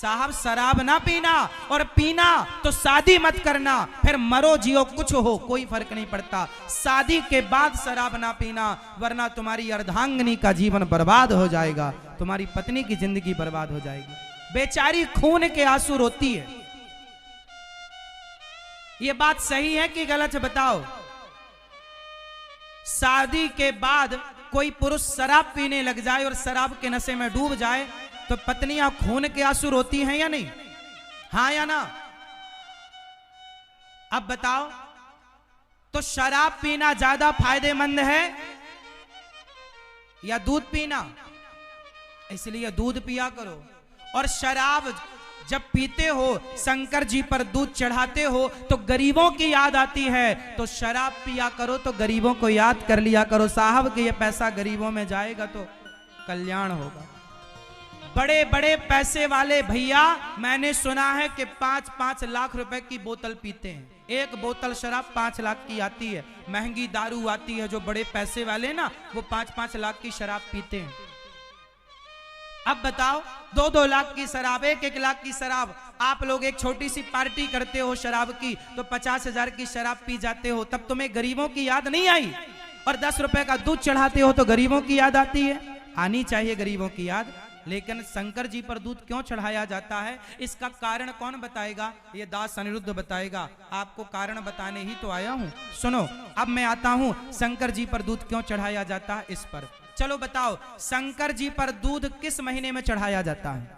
S1: साहब शराब ना पीना, और पीना तो शादी मत करना, फिर मरो जियो कुछ हो कोई फर्क नहीं पड़ता। शादी के बाद शराब ना पीना, वरना तुम्हारी अर्धांगिनी का जीवन बर्बाद हो जाएगा, तुम्हारी पत्नी की जिंदगी बर्बाद हो जाएगी। बेचारी खून के आंसू रोती है। ये बात सही है कि गलत है बताओ? शादी के बाद कोई पुरुष शराब पीने लग जाए और शराब के नशे में डूब जाए तो पत्नियां खून के आंसू रोती हैं या नहीं? हाँ या ना? अब बताओ, तो शराब पीना ज्यादा फायदेमंद है या दूध पीना? इसलिए दूध पिया करो। और शराब जब पीते हो, शंकर जी पर दूध चढ़ाते हो तो गरीबों की याद आती है, तो शराब पिया करो तो गरीबों को याद कर लिया करो साहब कि ये पैसा गरीबों में जाएगा तो कल्याण होगा। बड़े बड़े पैसे वाले भैया मैंने सुना है कि 5-5 लाख रुपए की बोतल पीते हैं। एक बोतल शराब 5 लाख की आती है। महंगी दारू आती है, जो बड़े पैसे वाले ना वो 5-5 लाख की शराब पीते हैं। अब बताओ, 2-2 लाख की शराब, 1-1 लाख की शराब, आप लोग एक छोटी सी पार्टी करते हो शराब की तो 50,000 की शराब पी जाते हो, तब तुम्हें गरीबों की याद नहीं आई? और 10 रुपए का दूध चढ़ाते हो तो गरीबों की याद आती है? आनी चाहिए गरीबों की याद। लेकिन शंकर जी पर दूध क्यों चढ़ाया जाता है, इसका कारण कौन बताएगा? ये दास अनिरुद्ध बताएगा। आपको कारण बताने ही तो आया हूं। सुनो, अब मैं आता हूं शंकर जी पर दूध क्यों चढ़ाया जाता है इस पर। चलो बताओ, शंकर जी पर दूध किस महीने में चढ़ाया जाता है?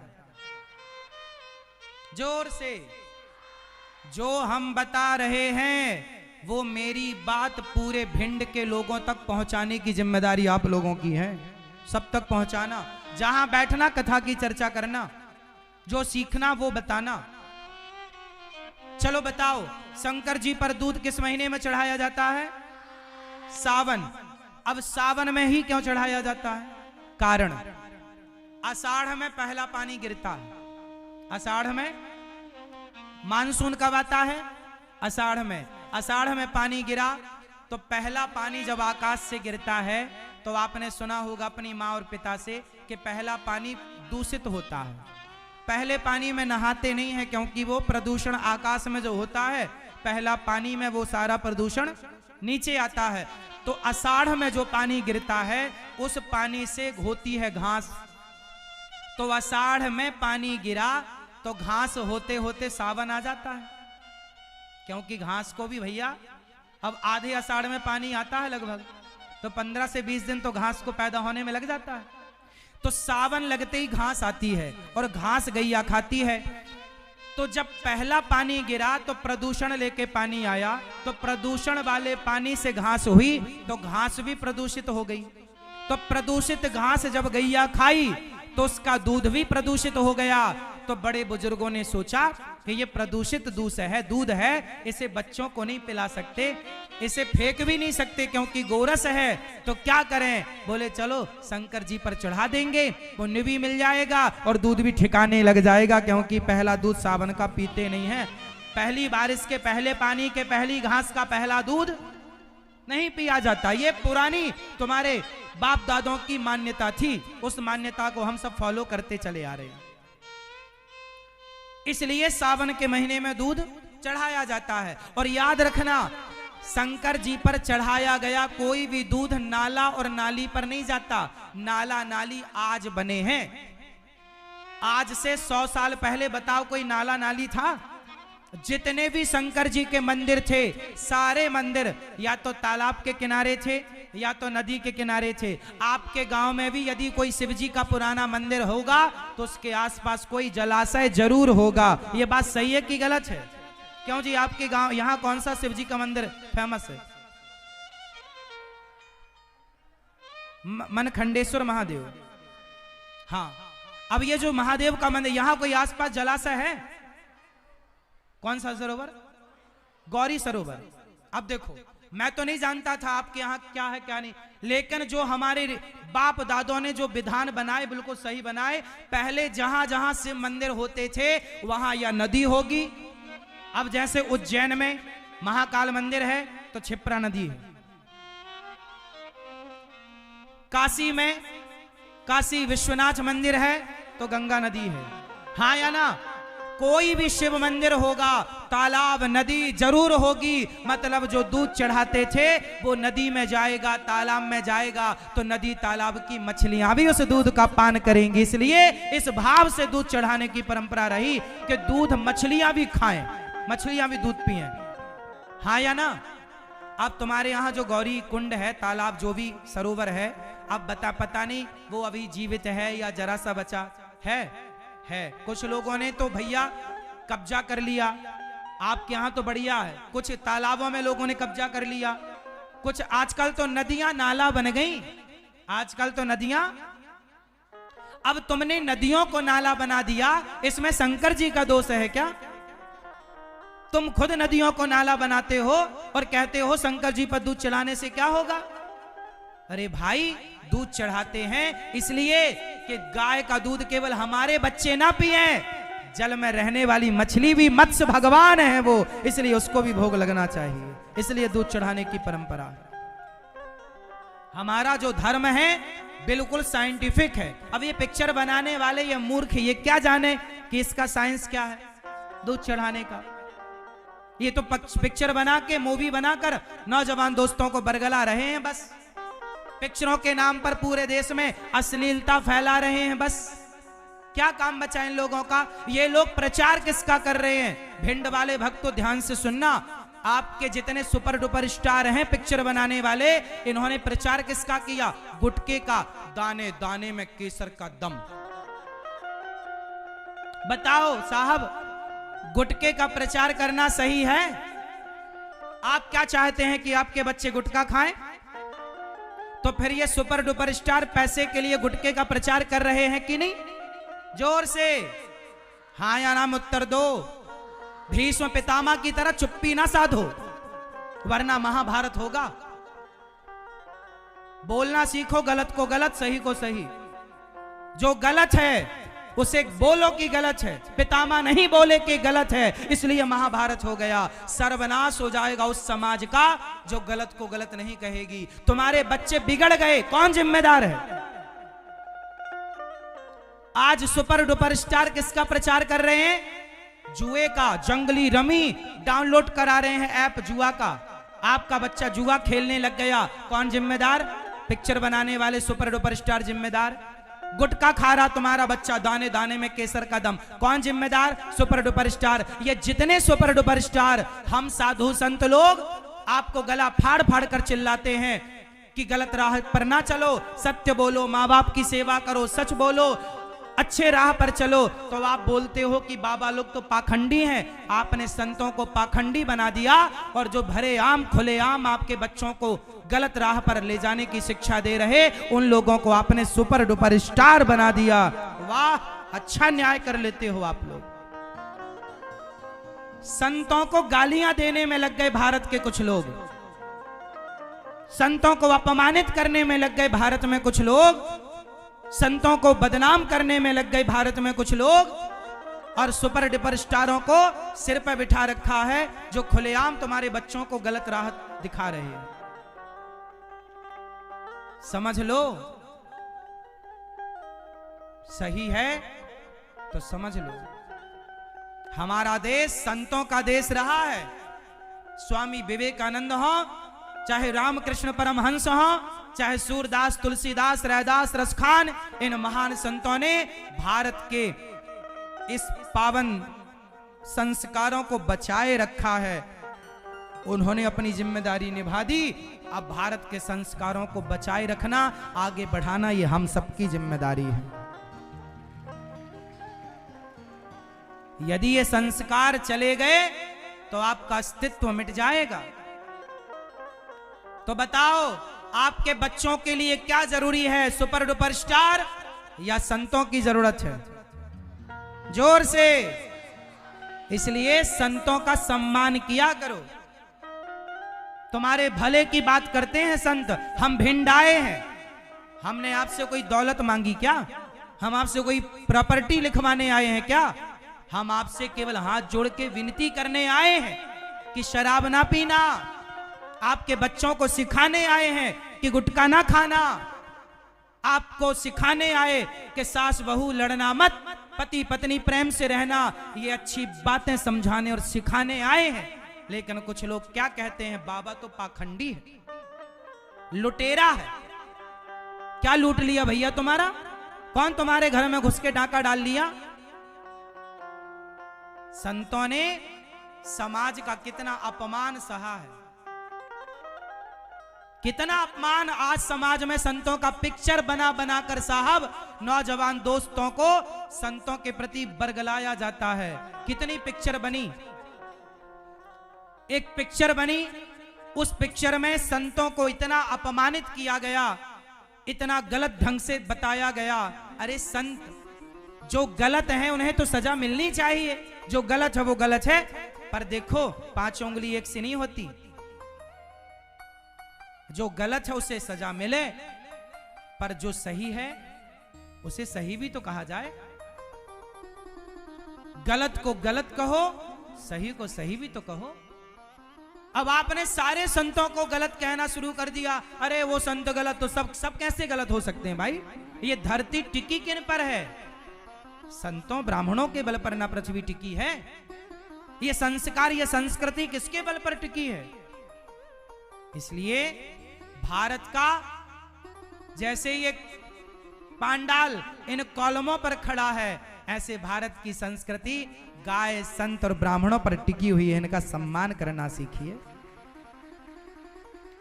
S1: जोर से। जो हम बता रहे हैं वो मेरी बात पूरे भिंड के लोगों तक पहुंचाने की जिम्मेदारी आप लोगों की है। सब तक पहुंचाना, जहां बैठना कथा की चर्चा करना, जो सीखना वो बताना। चलो बताओ, शंकर जी पर दूध किस महीने में चढ़ाया जाता है? सावन। अब सावन में ही क्यों चढ़ाया जाता है? कारण, आषाढ़ में पहला पानी गिरता है। आषाढ़ में मानसून कब आता है? आषाढ़ में। आषाढ़ में पानी गिरा तो पहला पानी जब आकाश से गिरता है तो आपने सुना होगा अपनी माँ और पिता से कि पहला पानी दूषित होता है। पहले पानी में नहाते नहीं है क्योंकि वो प्रदूषण आकाश में जो होता है, पहला पानी में वो सारा प्रदूषण नीचे आता है। तो आषाढ़ में जो पानी गिरता है उस पानी से होती है घास। तो आषाढ़ में पानी गिरा तो घास होते होते सावन आ जाता है, क्योंकि घास को भी भैया अब आधे आषाढ़ में पानी आता है लगभग, तो 15 से 20 दिन तो घास को पैदा होने में लग जाता है। तो सावन लगते ही घास आती है और घास गैया खाती है। तो जब पहला पानी गिरा तो प्रदूषण लेके पानी आया, तो प्रदूषण वाले पानी से घास हुई तो घास भी प्रदूषित हो गई। तो प्रदूषित घास जब गैया खाई तो उसका दूध भी प्रदूषित हो गया। तो बड़े बुजुर्गों ने सोचा कि ये प्रदूषित दूध है, इसे बच्चों को नहीं पिला सकते, इसे फेंक भी नहीं सकते क्योंकि गोरस है, तो क्या करें? बोले चलो शंकर जी पर चढ़ा देंगे, पुण्य भी मिल जाएगा और दूध भी ठिकाने लग जाएगा, क्योंकि पहला दूध सावन का पीते नहीं है। पहली बारिश के पहले पानी के पहली घास का पहला दूध नहीं पिया जाता। ये पुरानी तुम्हारे बाप दादों की मान्यता थी, उस मान्यता को हम सब फॉलो करते चले आ रहे हैं। इसलिए सावन के महीने में दूध चढ़ाया जाता है। और याद रखना, शंकर जी पर चढ़ाया गया कोई भी दूध नाला और नाली पर नहीं जाता। नाला नाली आज बने हैं, आज से 100 साल पहले बताओ कोई नाला नाली था? जितने भी शंकर जी के मंदिर थे, सारे मंदिर या तो तालाब के किनारे थे या तो नदी के किनारे थे। आपके गांव में भी यदि कोई शिव जी का पुराना मंदिर होगा तो उसके आसपास कोई जलाशय जरूर होगा। ये बात सही है कि गलत है? क्यों जी, आपके गांव यहां कौन सा शिव जी का मंदिर फेमस है? मनखंडेश्वर महादेव। हाँ, अब ये जो महादेव का मंदिर, यहां कोई आसपास जलाशय है? कौन सा सरोवर? गौरी सरोवर। अब देखो, मैं तो नहीं जानता था आपके यहाँ क्या है क्या नहीं, लेकिन जो हमारे बाप दादों ने जो विधान बनाए बिल्कुल सही बनाए। पहले जहां जहां शिव मंदिर होते थे वहां या नदी होगी। अब जैसे उज्जैन में महाकाल मंदिर है तो क्षिप्रा नदी है। काशी में काशी विश्वनाथ मंदिर है तो गंगा नदी है। हाँ या ना? कोई भी शिव मंदिर होगा, तालाब नदी जरूर होगी। मतलब जो दूध चढ़ाते थे वो नदी में जाएगा, तालाब में जाएगा, तो नदी तालाब की मछलियां भी उस दूध का पान करेंगी। इसलिए इस भाव से दूध चढ़ाने की परंपरा रही कि दूध मछलियां भी खाएं, मछलियां भी दूध पिएं। हाँ या ना? अब तुम्हारे यहाँ जो गौरी कुंड है, तालाब, जो भी सरोवर है, अब पता नहीं वो अभी जीवित है या जरा सा बचा है। कुछ लोगों ने तो भैया कब्जा कर लिया। आपके यहाँ तो बढ़िया है, कुछ तालाबों में लोगों ने कब्जा कर लिया। कुछ आजकल तो नदियां नाला बन गई, आजकल तो नदियां। अब तुमने नदियों को नाला बना दिया, इसमें शंकर जी का दोष है क्या? तुम खुद नदियों को नाला बनाते हो और कहते हो शंकर जी पर दूध चढ़ाने से क्या होगा? अरे भाई, दूध चढ़ाते हैं इसलिए कि गाय का दूध केवल हमारे बच्चे ना पिए, जल में रहने वाली मछली भी मत्स्य भगवान है वो, इसलिए उसको भी भोग लगना चाहिए। इसलिए दूध चढ़ाने की परंपरा है। हमारा जो धर्म है बिल्कुल साइंटिफिक है। अब ये पिक्चर बनाने वाले ये मूर्ख, ये क्या जाने कि इसका साइंस क्या है दूध चढ़ाने का। ये तो पिक्चर बना के, मूवी बनाकर नौजवान दोस्तों को बरगला रहे हैं बस। पिक्चरों के नाम पर पूरे देश में अश्लीलता फैला रहे हैं बस। क्या काम बचा इन लोगों का? ये लोग प्रचार किसका कर रहे हैं? भिंड वाले भक्त तो ध्यान से सुनना, आपके जितने सुपर डुपर स्टार हैं पिक्चर बनाने वाले, इन्होंने प्रचार किसका किया? गुटके का, दाने दाने में केसर का दम। बताओ साहब, गुटके का प्रचार करना सही है? आप क्या चाहते हैं कि आपके बच्चे गुटखा खाएं? तो फिर ये सुपर डुपर स्टार पैसे के लिए गुटके का प्रचार कर रहे हैं कि नहीं? जोर से हाँ या नाम उत्तर दो। भीष्म पितामह की तरह चुप्पी ना साधो, वरना महाभारत होगा। बोलना सीखो, गलत को गलत, सही को सही। जो गलत है उसे बोलो कि गलत है, पितामह नहीं बोले कि गलत है, इसलिए महाभारत हो गया। सर्वनाश हो जाएगा उस समाज का जो गलत को गलत नहीं कहेगी। तुम्हारे बच्चे बिगड़ गए, कौन जिम्मेदार है? आज सुपर डुपर स्टार किसका प्रचार कर रहे हैं? जुए का, जंगली रमी डाउनलोड करा रहे हैं ऐप जुआ का। आपका बच्चा जुआ खेलने लग गया, कौन जिम्मेदार? पिक्चर बनाने वाले सुपर डुपर स्टार जिम्मेदार। गुटखा खा रहा तुम्हारा बच्चा, दाने दाने में केसर का दम, कौन जिम्मेदार? Super duper star. ये जितने सुपर डुपर स्टार, हम साधु संत लोग आपको गला फाड़ फाड़ कर चिल्लाते हैं कि गलत राह पर ना चलो, सत्य बोलो, माँ बाप की सेवा करो, सच बोलो, अच्छे राह पर चलो। तो आप बोलते हो कि बाबा लोग तो पाखंडी हैं। आपने संतों को पाखंडी बना दिया और जो भरे आम खुले आम आपके बच्चों को गलत राह पर ले जाने की शिक्षा दे रहे, उन लोगों को आपने सुपर डुपर स्टार बना दिया। वाह, अच्छा न्याय कर लेते हो आप लोग। संतों को गालियां देने में लग गए भारत के कुछ लोग, संतों को अपमानित करने में लग गए भारत में कुछ लोग, संतों को बदनाम करने में लग गए भारत में कुछ लोग, और सुपर डुपर स्टारों को सिर पर बिठा रखा है जो खुलेआम तुम्हारे बच्चों को गलत राह दिखा रहे हैं। समझ लो, सही है तो समझ लो। हमारा देश संतों का देश रहा है। स्वामी विवेकानंद हो, चाहे रामकृष्ण परमहंस हो, चाहे सूरदास, तुलसीदास, रैदास, रसखान, इन महान संतों ने भारत के इस पावन संस्कारों को बचाए रखा है। उन्होंने अपनी जिम्मेदारी निभा दी। अब भारत के संस्कारों को बचाए रखना, आगे बढ़ाना, ये हम सबकी जिम्मेदारी है। यदि ये संस्कार चले गए तो आपका अस्तित्व मिट जाएगा। तो बताओ, आपके बच्चों के लिए क्या जरूरी है? सुपर डुपर स्टार या संतों की जरूरत है? जोर से। इसलिए संतों का सम्मान किया करो। तुम्हारे भले की बात करते हैं संत। हम भिंड आए हैं, हमने आपसे कोई दौलत मांगी क्या? हम आपसे कोई प्रॉपर्टी लिखवाने आए हैं क्या? हम आपसे केवल हाथ जोड़ के विनती करने आए हैं कि शराब ना पीना। आपके बच्चों को सिखाने आए हैं कि गुटखा ना खाना। आपको सिखाने आए कि सास बहू लड़ना मत, पति पत्नी प्रेम से रहना, ये अच्छी बातें समझाने और सिखाने आए हैं। लेकिन कुछ लोग क्या कहते हैं, बाबा तो पाखंडी है, लुटेरा है। क्या लूट लिया भैया तुम्हारा? कौन तुम्हारे घर में घुस के डाका डाल लिया? संतों ने समाज का कितना अपमान सहा है, कितना अपमान आज समाज में संतों का पिक्चर बना बना कर साहब नौजवान दोस्तों को संतों के प्रति बरगलाया जाता है। कितनी पिक्चर बनी, एक पिक्चर बनी, उस पिक्चर में संतों को इतना अपमानित किया गया, इतना गलत ढंग से बताया गया। अरे संत जो गलत है उन्हें तो सजा मिलनी चाहिए, जो गलत है वो गलत है, पर देखो 5 उंगली एक सी नहीं होती। जो गलत है उसे सजा मिले, पर जो सही है उसे सही भी तो कहा जाए। गलत को गलत कहो, सही को सही भी तो कहो। अब आपने सारे संतों को गलत कहना शुरू कर दिया। अरे वो संत गलत, तो सब कैसे गलत हो सकते हैं भाई? ये धरती टिकी किन पर है? संतों ब्राह्मणों के बल पर ना पृथ्वी टिकी है। ये संस्कार, ये संस्कृति किसके बल पर टिकी है? इसलिए भारत का जैसे ये पांडाल इन कॉलमों पर खड़ा है, ऐसे भारत की संस्कृति गाय, संत और ब्राह्मणों पर टिकी हुई है। इनका सम्मान करना सीखिए,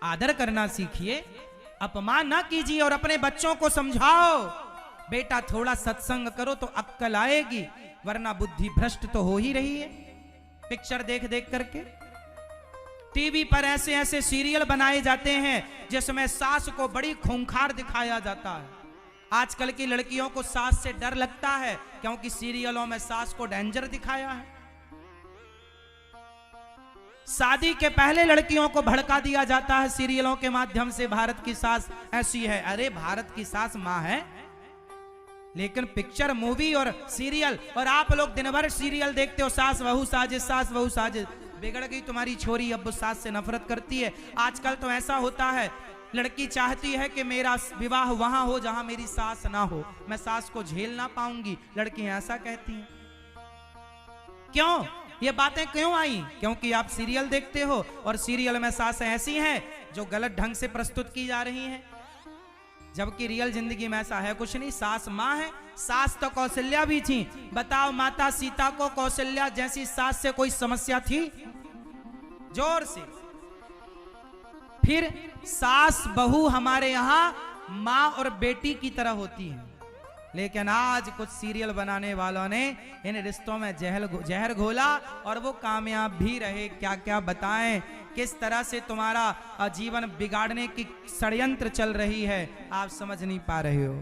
S1: आदर करना सीखिए, अपमान ना कीजिए और अपने बच्चों को समझाओ, बेटा थोड़ा सत्संग करो तो अक्कल आएगी, वरना बुद्धि भ्रष्ट तो हो ही रही है पिक्चर देख देख करके। टीवी पर ऐसे ऐसे सीरियल बनाए जाते हैं जिसमें सास को बड़ी खूंखार दिखाया जाता है। आजकल की लड़कियों को सास से डर लगता है क्योंकि सीरियलों में सास को डेंजर दिखाया है। शादी के पहले लड़कियों को भड़का दिया जाता है सीरियलों के माध्यम से, भारत की सास ऐसी है। अरे भारत की सास मां है, लेकिन पिक्चर, मूवी और सीरियल, और आप लोग दिन भर सीरियल देखते हो, सास बहू साजिश, सास बहू साजिश। बिगड़ गई तुम्हारी छोरी, अब सास से नफरत करती है। आजकल तो ऐसा होता है, लड़की चाहती है कि मेरा विवाह वहां हो जहां मेरी सास ना हो, मैं सास को झेल ना पाऊंगी। लड़कियां ऐसा कहती हैं। क्यों ये बातें क्यों आई? क्योंकि आप सीरियल देखते हो और सीरियल में सासें ऐसी हैं जो गलत ढंग से प्रस्तुत की जा रही हैं, जबकि रियल जिंदगी में ऐसा है कुछ नहीं। सास मां है, सास तो कौशल्या भी थी। बताओ माता सीता को कौशल्या जैसी सास से कोई समस्या थी? जोर से। फिर सास बहू हमारे यहां मां और बेटी की तरह होती है, लेकिन आज कुछ सीरियल बनाने वालों ने इन रिश्तों में जहर घोला और वो कामयाब भी रहे। क्या क्या बताएं, किस तरह से तुम्हारा जीवन बिगाड़ने की षड्यंत्र चल रही है, आप समझ नहीं पा रहे हो।